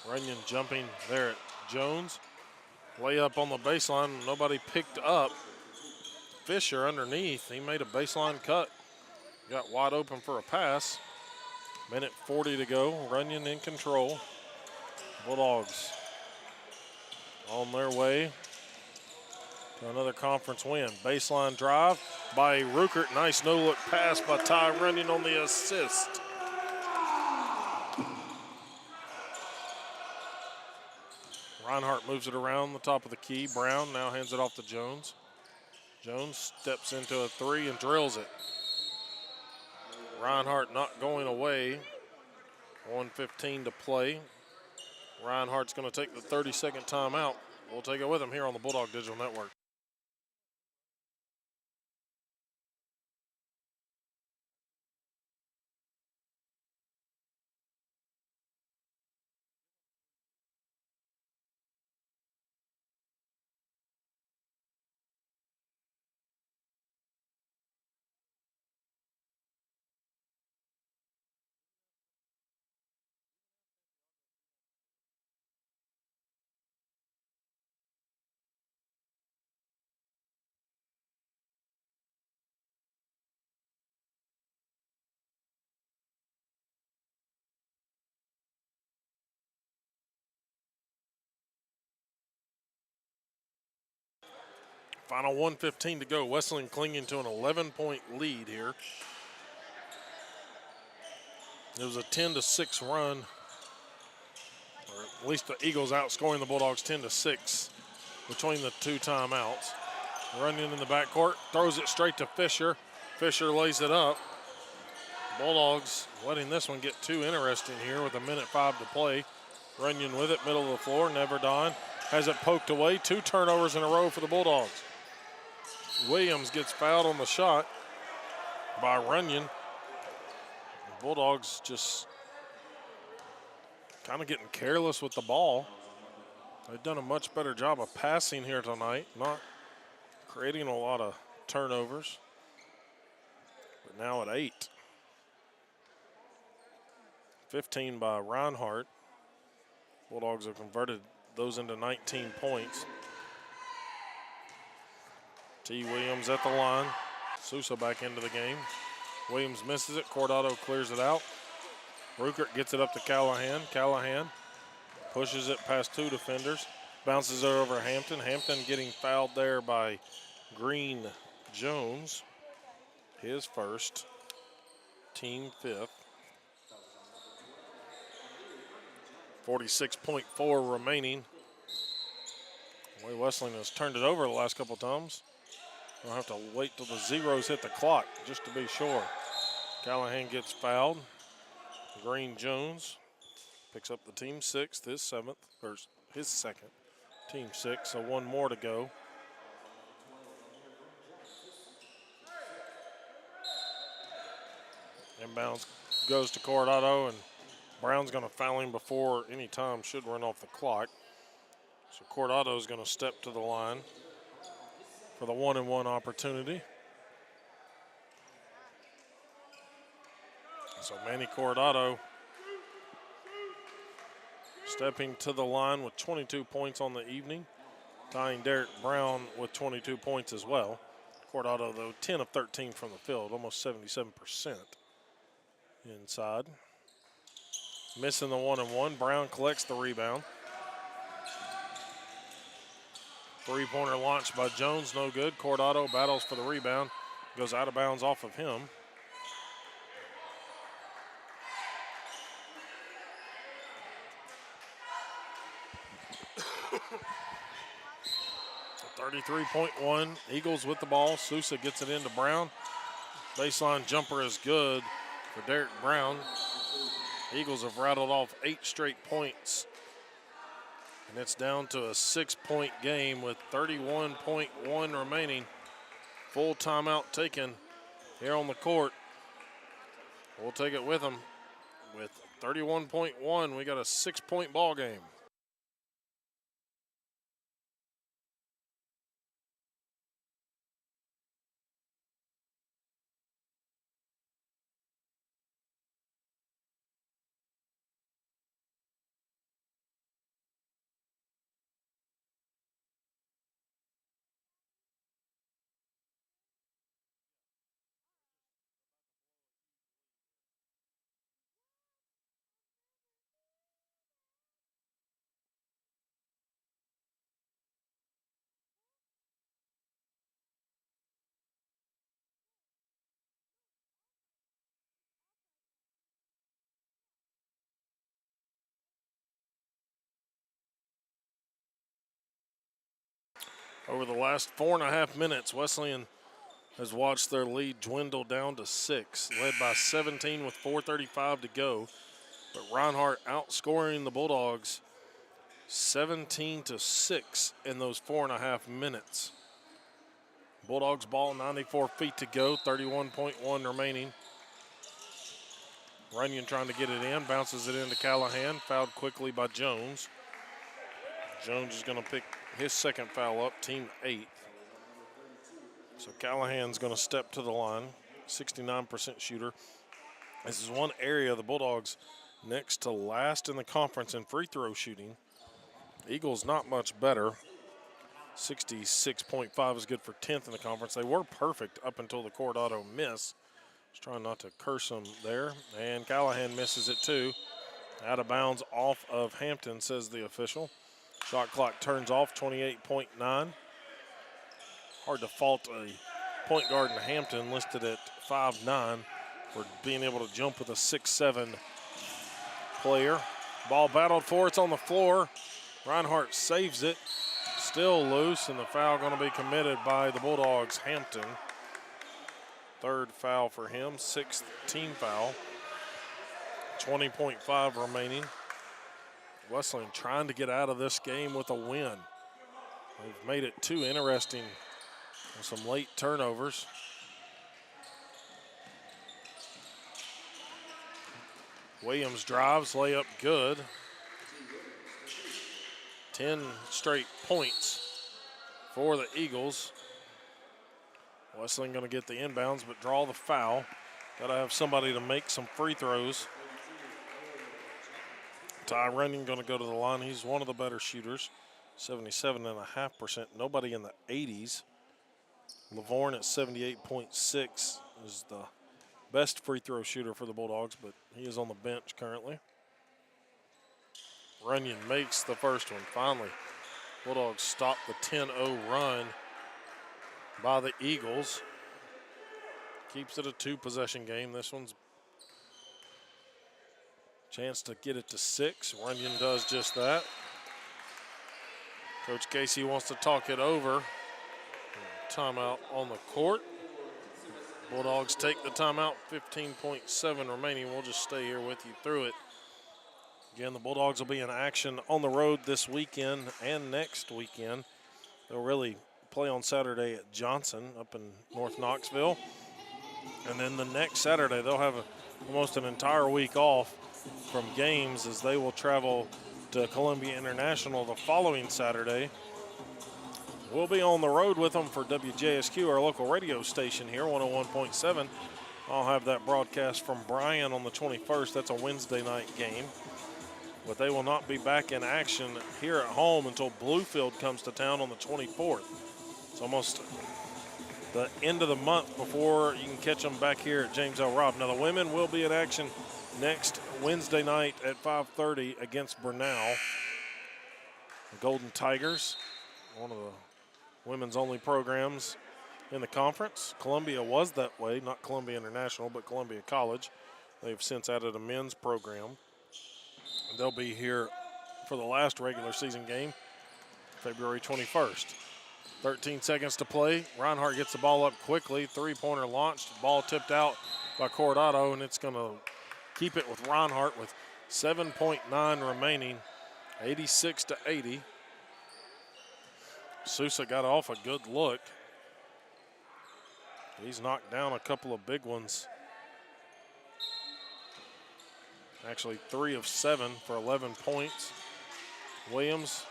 Runyon jumping there at Jones. Layup on the baseline, nobody picked up. Fisher underneath, he made a baseline cut. Got wide open for a pass. Minute 40 to go, Runyon in control. Bulldogs on their way to another conference win. Baseline drive by Ruckert. Nice no-look pass by Ty Runyon on the assist. Reinhardt moves it around the top of the key. Brown now hands it off to Jones. Jones steps into a 3 and drills it. Reinhardt not going away. 1:15 to play. Reinhardt's going to take the 30-second timeout. We'll take it with him here on the Bulldog Digital Network. Final 1:15 to go. Wesleyan clinging to an 11-point lead here. It was a 10-6 run, or at least the Eagles outscoring the Bulldogs 10-6 between the 2 timeouts. Runyon in the backcourt, throws it straight to Fisher. Fisher lays it up. Bulldogs letting this one get too interesting here with 1:05 to play. Runyon with it, middle of the floor, Neverdine has it poked away. 2 turnovers in a row for the Bulldogs. Williams gets fouled on the shot by Runyon. The Bulldogs just kind of getting careless with the ball. They've done a much better job of passing here tonight, not creating a lot of turnovers. But now at 8. 15 by Reinhardt. Bulldogs have converted those into 19 points. T. Williams at the line. Sousa back into the game. Williams misses it. Cortado clears it out. Ruckert gets it up to Callahan. Callahan Pushes it past 2 defenders. Bounces it over Hampton. Hampton getting fouled there by Green Jones. His first, team 5th. 46.4 remaining. The way Wesleyan has turned it over the last couple times. We'll have to wait till the zeros hit the clock just to be sure. Callahan gets fouled. Green Jones picks up the team 6th, his 7th, or his 2nd. Team 6, so 1 more to go. Inbounds goes to Coronado, and Brown's going to foul him before any time should run off the clock. So Coronado is going to step to the line for the 1-and-1 opportunity. So Manny Coronado stepping to the line with 22 points on the evening, tying Derek Brown with 22 points as well. Coronado, though, 10 of 13 from the field, almost 77% inside. Missing the 1-and-1. Brown collects the rebound. Three-pointer launched by Jones, no good. Coronado battles for the rebound, goes out of bounds off of him. A 33.1, Eagles with the ball. Sousa gets it into Brown. Baseline jumper is good for Derek Brown. Eagles have rattled off 8 straight points. And it's down to a 6-point game with 31.1 remaining. Full timeout taken here on the court. We'll take it with them. With 31.1, we got a 6-point ball game. Over the last 4.5 minutes, Wesleyan has watched their lead dwindle down to 6, led by 17 with 4:35 to go. But Reinhardt outscoring the Bulldogs 17-6 in those 4.5 minutes. Bulldogs ball, 94 feet to go, 31.1 remaining. Runyon trying to get it in, bounces it into Callahan, fouled quickly by Jones. Jones is going to pick his 2nd foul up, team 8th. So Callahan's going to step to the line, 69% shooter. This is one area of the Bulldogs next to last in the conference in free throw shooting. Eagles not much better. 66.5 is good for 10th in the conference. They were perfect up until the Coronado miss. Just trying not to curse them there. And Callahan misses it too. Out of bounds off of Hampton, says the official. Shot clock turns off, 28.9. Hard to fault a point guard in Hampton listed at 5'9" for being able to jump with a 6'7" player. Ball battled for, it's on the floor. Reinhardt saves it. Still loose, and the foul going to be committed by the Bulldogs, Hampton. 3rd foul for him, 6th team foul. 20.5 remaining. Wesleyan trying to get out of this game with a win. They've made it too interesting with some late turnovers. Williams drives, layup good. 10 straight points for the Eagles. Wesleyan going to get the inbounds, but draw the foul. Got to have somebody to make some free throws. Ty Runyon going to go to the line. He's one of the better shooters, 77.5%. Nobody in the 80s. Lavorne at 78.6 is the best free throw shooter for the Bulldogs, but he is on the bench currently. Runyon makes the first one. Finally, Bulldogs stop the 10-0 run by the Eagles. Keeps it a 2-possession game. This one's chance to get it to 6. Runyon does just that. Coach Casey wants to talk it over. Timeout on the court. Bulldogs take the timeout. 15.7 remaining. We'll just stay here with you through it. Again, the Bulldogs will be in action on the road this weekend and next weekend. They'll really play on Saturday at Johnson up in North Knoxville. And then the next Saturday, they'll have almost an entire week off from games as they will travel to Columbia International the following Saturday. We'll be on the road with them for WJSQ, our local radio station here, 101.7. I'll have that broadcast from Bryan on the 21st. That's a Wednesday night game. But they will not be back in action here at home until Bluefield comes to town on the 24th. It's almost the end of the month before you can catch them back here at James L. Robb. Now, the women will be in action next Wednesday night at 5:30 against Bernal. The Golden Tigers, one of the women's only programs in the conference. Columbia was that way, not Columbia International, but Columbia College. They've since added a men's program. They'll be here for the last regular season game, February 21st. 13 seconds to play. Reinhardt gets the ball up quickly. Three-pointer launched. Ball tipped out by Cordado, and it's going to keep it with Reinhardt with 7.9 remaining, 86-80. Sousa got off a good look. He's knocked down a couple of big ones. Actually 3 of 7 for 11 points. Williams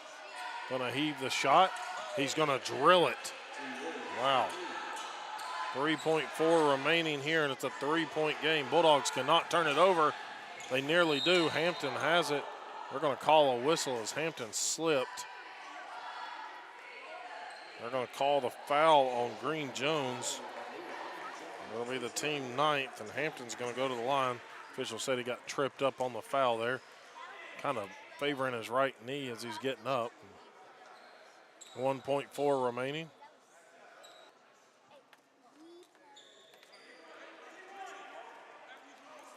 gonna heave the shot. He's gonna drill it. Wow. 3.4 remaining here, and it's a 3-point game. Bulldogs cannot turn it over. They nearly do. Hampton has it. They're gonna call a whistle as Hampton slipped. They're gonna call the foul on Green Jones. It'll be the team 9th, and Hampton's gonna go to the line. Official said he got tripped up on the foul there, kind of favoring his right knee as he's getting up. 1.4 remaining.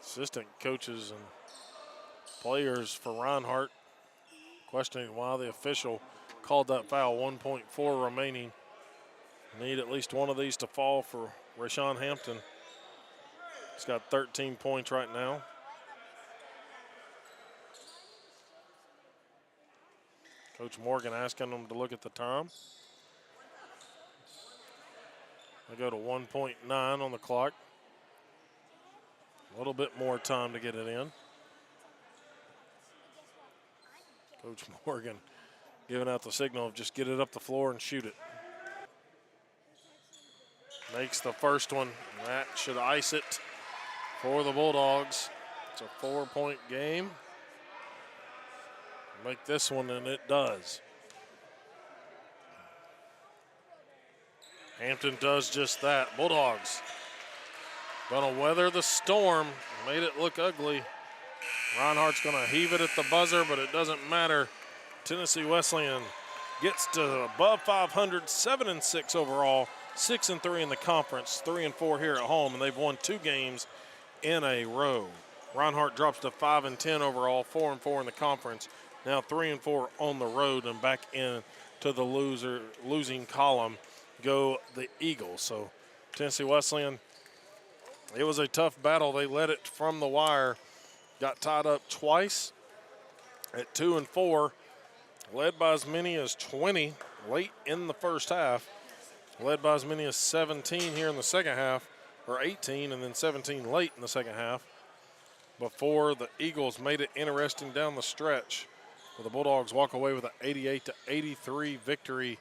Assistant coaches and players for Reinhardt questioning why the official called that foul. 1.4 remaining. Need at least one of these to fall for Rashawn Hampton. He's got 13 points right now. Coach Morgan asking him to look at the time. They go to 1.9 on the clock. A little bit more time to get it in. Coach Morgan giving out the signal of just get it up the floor and shoot it. Makes the first one. That should ice it for the Bulldogs. It's a 4-point game. Make this one, and it does. Hampton does just that. Bulldogs gonna weather the storm. Made it look ugly. Reinhardt's gonna heave it at the buzzer, but it doesn't matter. Tennessee Wesleyan gets to above 500, 7-6 overall, 6-3 in the conference, 3-4 here at home, and they've won 2 games in a row. Reinhardt drops to 5-10 overall, 4-4 in the conference. Now 3-4 on the road, and back in to the losing column go the Eagles. So Tennessee Wesleyan, it was a tough battle. They led it from the wire, got tied up twice at 2-4, led by as many as 20 late in the first half, led by as many as 17 here in the second half, or 18, and then 17 late in the second half, before the Eagles made it interesting down the stretch. The Bulldogs walk away with an 88-83 victory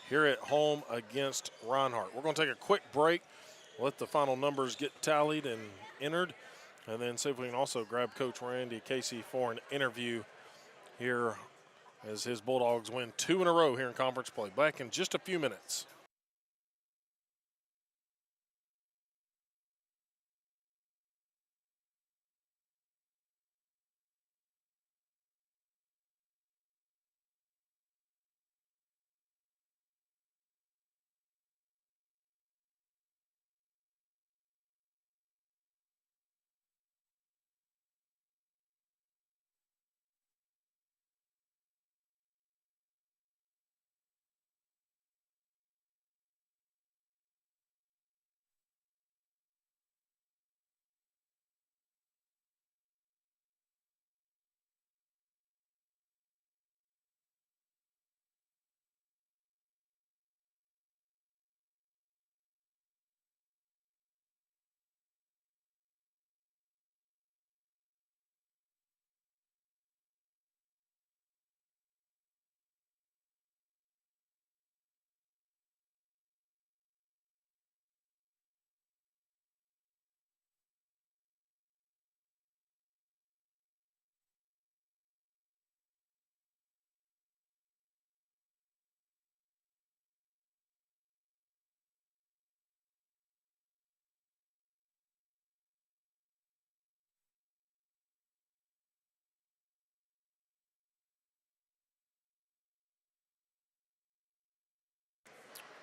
here at home against Reinhardt. We're going to take a quick break, let the final numbers get tallied and entered, and then see if we can also grab Coach Randy Casey for an interview here as his Bulldogs win 2 in a row here in conference play. Back in just a few minutes.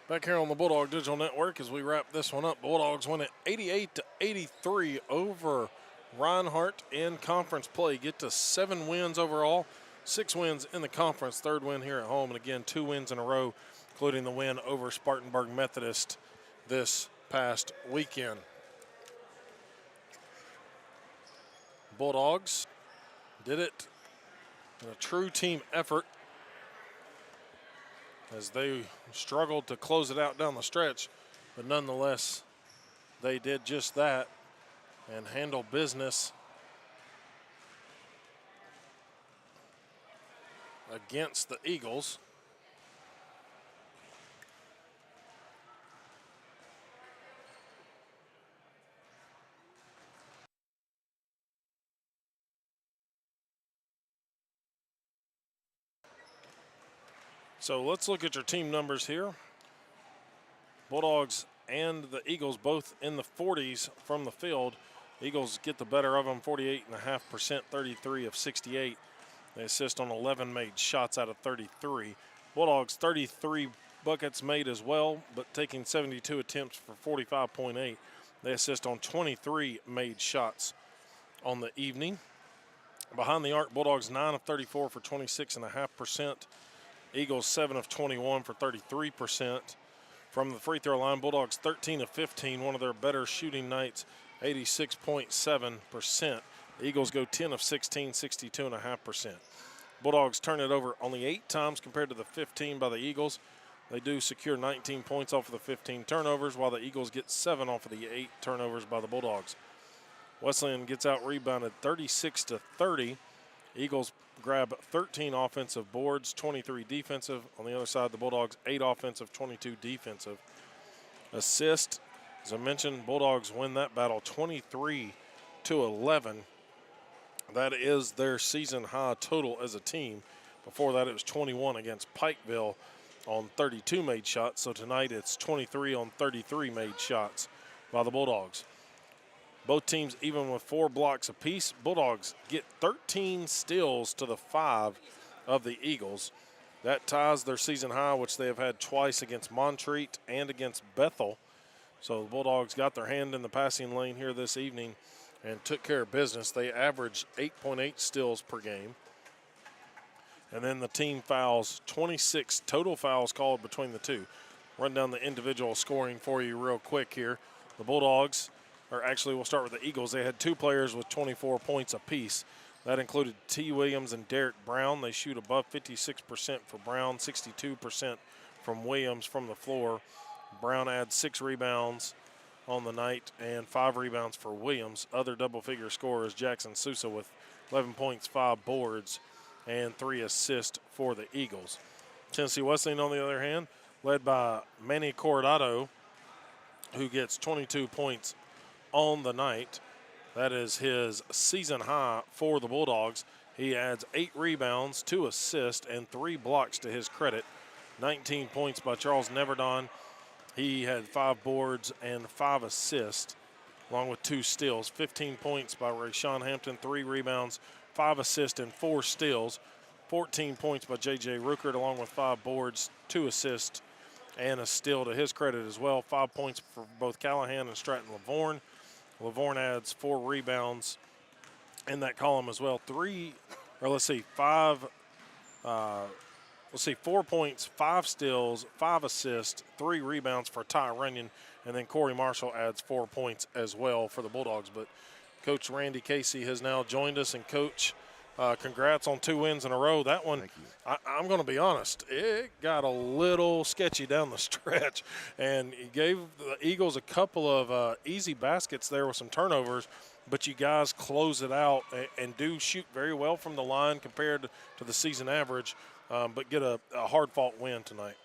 Back here on the Bulldog Digital Network as we wrap this one up. Bulldogs win it 88-83 over Reinhardt in conference play. Get to 7 wins overall, 6 wins in the conference, 3rd win here at home, and again 2 wins in a row, including the win over Spartanburg Methodist this past weekend. Bulldogs did it in a true team effort as they struggled to close it out down the stretch, but nonetheless, they did just that and handle business against the Eagles. So let's look at your team numbers here. Bulldogs and the Eagles both in the 40s from the field. Eagles get the better of them, 48.5%, 33 of 68. They assist on 11 made shots out of 33. Bulldogs 33 buckets made as well, but taking 72 attempts for 45.8. They assist on 23 made shots on the evening. Behind the arc, Bulldogs 9 of 34 for 26.5%. Eagles 7 of 21 for 33%. From the free throw line, Bulldogs 13 of 15, one of their better shooting nights, 86.7%. The Eagles go 10 of 16, 62.5%. Bulldogs turn it over only 8 times compared to the 15 by the Eagles. They do secure 19 points off of the 15 turnovers, while the Eagles get 7 off of the 8 turnovers by the Bulldogs. Wesleyan gets out rebounded 36-30. Eagles grab 13 offensive boards, 23 defensive. On the other side, the Bulldogs 8 offensive, 22 defensive. Assist, as I mentioned, Bulldogs win that battle 23-11. That is their season high total as a team. Before that, it was 21 against Pikeville on 32 made shots. So tonight it's 23 on 33 made shots by the Bulldogs. Both teams even with 4 blocks apiece. Bulldogs get 13 steals to the 5 of the Eagles. That ties their season high, which they have had twice against Montreat and against Bethel. So the Bulldogs got their hand in the passing lane here this evening and took care of business. They averaged 8.8 steals per game. And then the team fouls, 26 total fouls called between the two. Run down the individual scoring for you real quick here. The Bulldogs, or actually we'll start with the Eagles. They had 2 players with 24 points apiece. That included T. Williams and Derek Brown. They shoot above 56% for Brown, 62% from Williams from the floor. Brown adds 6 rebounds on the night and 5 rebounds for Williams. Other double-figure scorers, Jackson Sousa with 11 points, 5 boards, and 3 assists for the Eagles. Tennessee Wesleyan, on the other hand, led by Manny Corradado, who gets 22 points on the night. That is his season high for the Bulldogs. He adds 8 rebounds, 2 assists, and 3 blocks to his credit. 19 points by Charles Neverdon. He had 5 boards and 5 assists, along with 2 steals. 15 points by Rayshawn Hampton, 3 rebounds, 5 assists, and 4 steals. 14 points by J.J. Ruckert, along with 5 boards, 2 assists, and a steal to his credit as well. 5 points for both Callahan and Stratton Lavorne. Lavorne adds 4 rebounds in that column as well. 4 points, 5 steals, 5 assists, 3 rebounds for Ty Runyon, and then Corey Marshall adds 4 points as well for the Bulldogs. But Coach Randy Casey has now joined us, and Coach, congrats on 2 wins in a row. That one, I'm going to be honest, it got a little sketchy down the stretch, and he gave the Eagles a couple of easy baskets there with some turnovers, but you guys close it out and do shoot very well from the line compared to the season average, but get a hard-fought win tonight.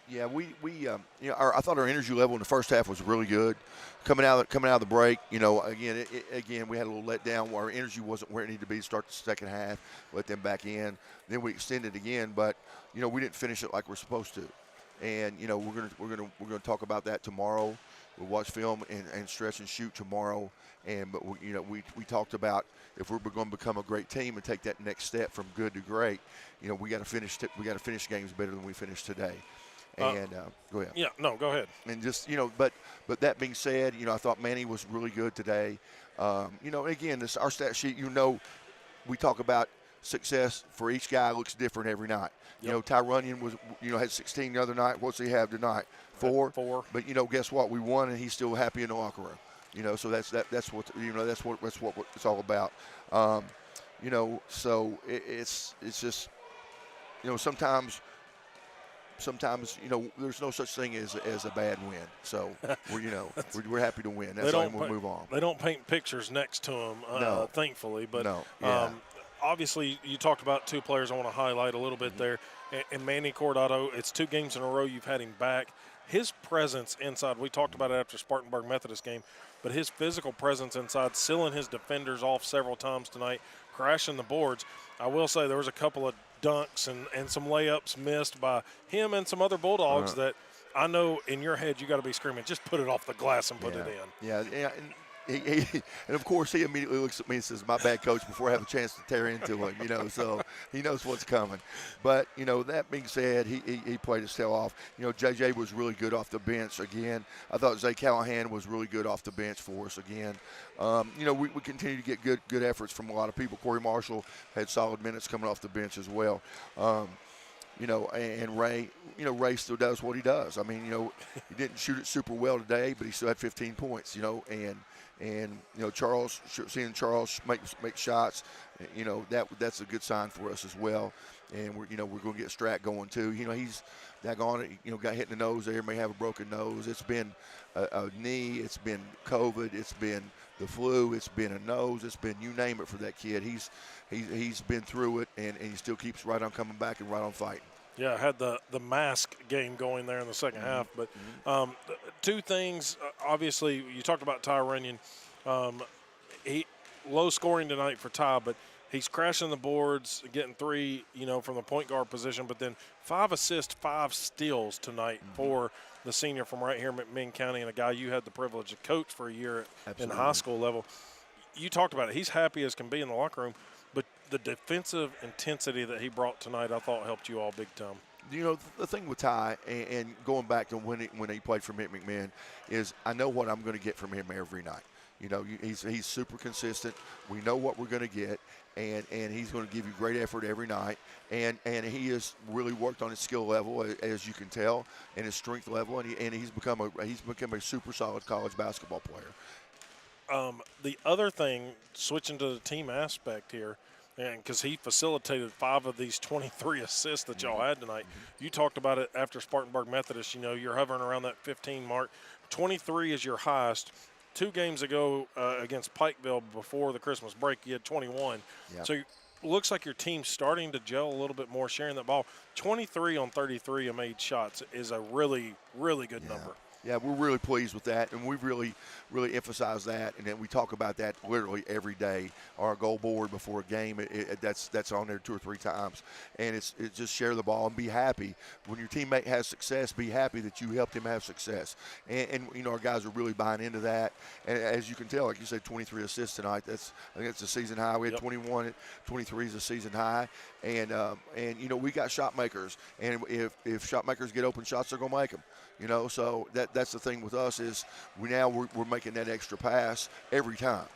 Yeah, I thought our energy level in the first half was really good. Coming out of the break, again we had a little letdown where our energy wasn't where it needed to be to start the second half. Let them back in, then we extended again, but we didn't finish it like we're supposed to. And we're gonna talk about that tomorrow. We'll watch film and stretch and shoot tomorrow. But we talked about if we're going to become a great team and take that next step from good to great, we got to finish games better than we finished today. And go ahead. Yeah, no, go ahead. And just but that being said, I thought Manny was really good today. Again, this our stat sheet. We talk about success for each guy looks different every night. Yep. Ty Runyon was had 16 the other night. What's he have tonight? 4. 4. But guess what? We won, and he's still happy in the locker room. So that's what that's what it's all about. So it's just sometimes there's no such thing as a bad win. So we're happy to win. That's all, and we'll move on. They don't paint pictures next to them, No. thankfully. But No. Yeah. Obviously, you talked about 2 players I want to highlight a little bit there. And Manny Cordado, it's 2 games in a row you've had him back. His presence inside, we talked about it after Spartanburg Methodist game, but his physical presence inside, sealing his defenders off several times tonight, crashing the boards. I will say there was a couple of dunks and some layups missed by him and some other Bulldogs that I know in your head you got to be screaming, just put it off the glass and put it in. Yeah. And and of course he immediately looks at me and says, "My bad, coach," before I have a chance to tear into him. So he knows what's coming. But that being said, he played his tail off. JJ was really good off the bench again. I thought Zay Callahan was really good off the bench for us again. We continue to get good efforts from a lot of people. Corey Marshall had solid minutes coming off the bench as well. And Ray, Ray still does what he does. I mean, he didn't shoot it super well today, but he still had 15 points, and Charles, seeing Charles make shots, that's a good sign for us as well. And we're going to get Strat going too. He's got hit in the nose there, may have a broken nose. It's been a knee, it's been COVID, it's been the flu, it's been a nose, it's been you name it for that kid. He's been through it, and he still keeps right on coming back and right on fighting. Yeah, I had the mask game going there in the second half. But 2 things, obviously, you talked about Ty Runyon. He low scoring tonight for Ty, but he's crashing the boards, getting 3, from the point guard position. But then 5 assists, 5 steals tonight for the senior from right here in McMinn County, and a guy you had the privilege to coach for a year in high school level. You talked about it. He's happy as can be in the locker room. But the defensive intensity that he brought tonight, I thought helped you all big time. The thing with Ty, and going back to when he played for McMinn, is I know what I'm going to get from him every night. He's super consistent. We know what we're going to get, and he's going to give you great effort every night. And he has really worked on his skill level, as you can tell, and his strength level, and he's become a super solid college basketball player. The other thing, switching to the team aspect here, and because he facilitated 5 of these 23 assists that y'all had tonight. You talked about it after Spartanburg Methodist. You're hovering around that 15 mark. 23 is your highest. 2 games ago against Pikeville before the Christmas break, you had 21. Yep. So it looks like your team's starting to gel a little bit more, sharing that ball. 23 on 33 made shots is a really, really good number. Yeah, we're really pleased with that, and we've really emphasized that, and then we talk about that literally every day. Our goal board before a game, that's on there 2 or 3 times, and it's just share the ball and be happy. When your teammate has success, be happy that you helped him have success, and our guys are really buying into that. And as you can tell, like you said, 23 assists tonight. I think that's a season high. We had 21, 23 is a season high, and we got shot makers, and if shot makers get open shots, they're gonna make them. So that's the thing with us is we're making that extra pass every time.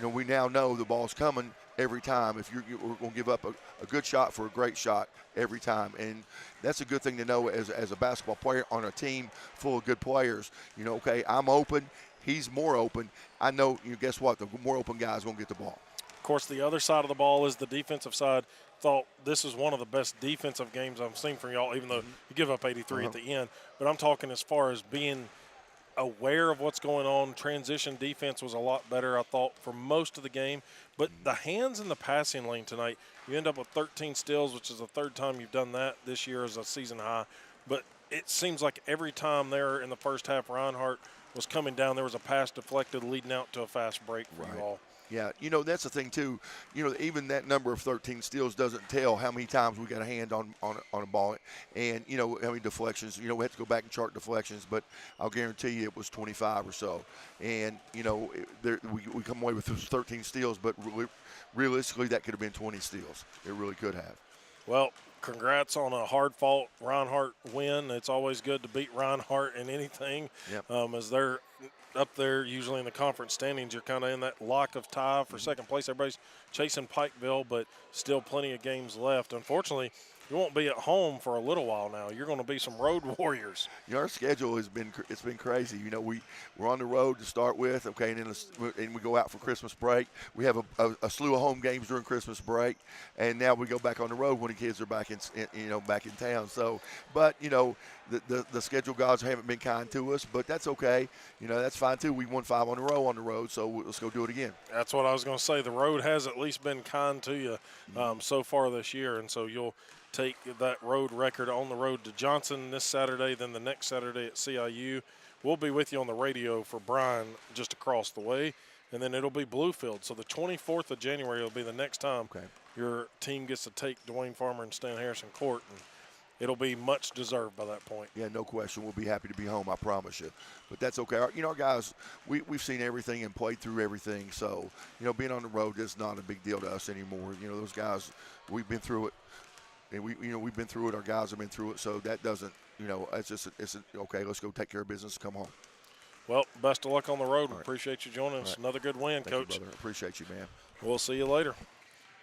We now know the ball's coming every time. If we're going to give up a good shot for a great shot every time, and that's a good thing to know as a basketball player on a team full of good players. Okay, I'm open, he's more open. I know. Guess what? The more open guy's going to get the ball. Of course, the other side of the ball is the defensive side. Thought this is one of the best defensive games I've seen from y'all, even though you give up 83 at the end. But I'm talking as far as being aware of what's going on. Transition defense was a lot better, I thought, for most of the game. But the hands in the passing lane tonight, you end up with 13 steals, which is the 3rd time you've done that this year as a season high. But it seems like every time there in the first half, Reinhardt was coming down, there was a pass deflected leading out to a fast break for you all. Yeah, that's the thing too. Even that number of 13 steals doesn't tell how many times we got a hand on a ball, and how many deflections. We have to go back and chart deflections, but I'll guarantee you it was 25 or so. And we come away with those 13 steals, but realistically that could have been 20 steals. It really could have. Well, congrats on a hard-fought Reinhardt win. It's always good to beat Reinhardt in anything. Yep. As they're up there usually in the conference standings, you're kind of in that lock of tie for second place. Everybody's chasing Pikeville, but still plenty of games left. Unfortunately, you won't be at home for a little while now. You're going to be some road warriors. Our schedule has been crazy. We're on the road to start with, okay, and then we go out for Christmas break. We have a slew of home games during Christmas break, and now we go back on the road when the kids are back in town. So, but the schedule gods haven't been kind to us, but that's okay. That's fine too. We won 5 on the road, so let's go do it again. That's what I was going to say. The road has at least been kind to you so far this year, and so you'll take that road record on the road to Johnson this Saturday, then the next Saturday at CIU. We'll be with you on the radio for Bryan just across the way, and then it'll be Bluefield. So the 24th of January will be the next time your team gets to take Dwayne Farmer and Stan Harrison Court, and it'll be much deserved by that point. Yeah, no question. We'll be happy to be home, I promise you. But that's okay. Our guys, we've seen everything and played through everything. So, being on the road is not a big deal to us anymore. Those guys, we've been through it. And we've been through it. Our guys have been through it. So that doesn't, it's okay. Let's go take care of business. Come home. Well, best of luck on the road. Right. Appreciate you joining us. Right. Another good win, Thank Coach. you, brother. Appreciate you, man. We'll see you later.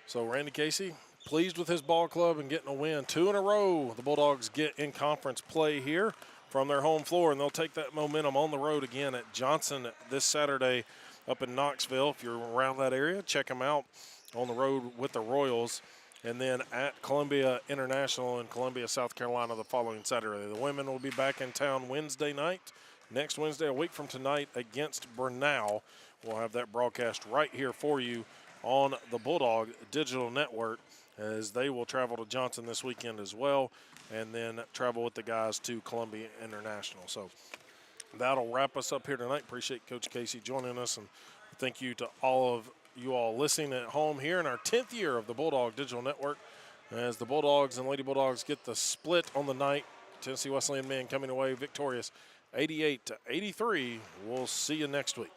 So Randy Casey, pleased with his ball club and getting a win. 2 in a row. The Bulldogs get in conference play here from their home floor, and they'll take that momentum on the road again at Johnson this Saturday up in Knoxville. If you're around that area, check them out on the road with the Royals. And then at Columbia International in Columbia, South Carolina, the following Saturday. The women will be back in town Wednesday night. Next Wednesday, a week from tonight, against Bernal. We'll have that broadcast right here for you on the Bulldog Digital Network, as they will travel to Johnson this weekend as well, and then travel with the guys to Columbia International. So that'll wrap us up here tonight. Appreciate Coach Casey joining us, and thank you to all of you all listening at home here in our 10th year of the Bulldog Digital Network, as the Bulldogs and Lady Bulldogs get the split on the night. Tennessee Wesleyan men coming away victorious 88-83. We'll see you next week.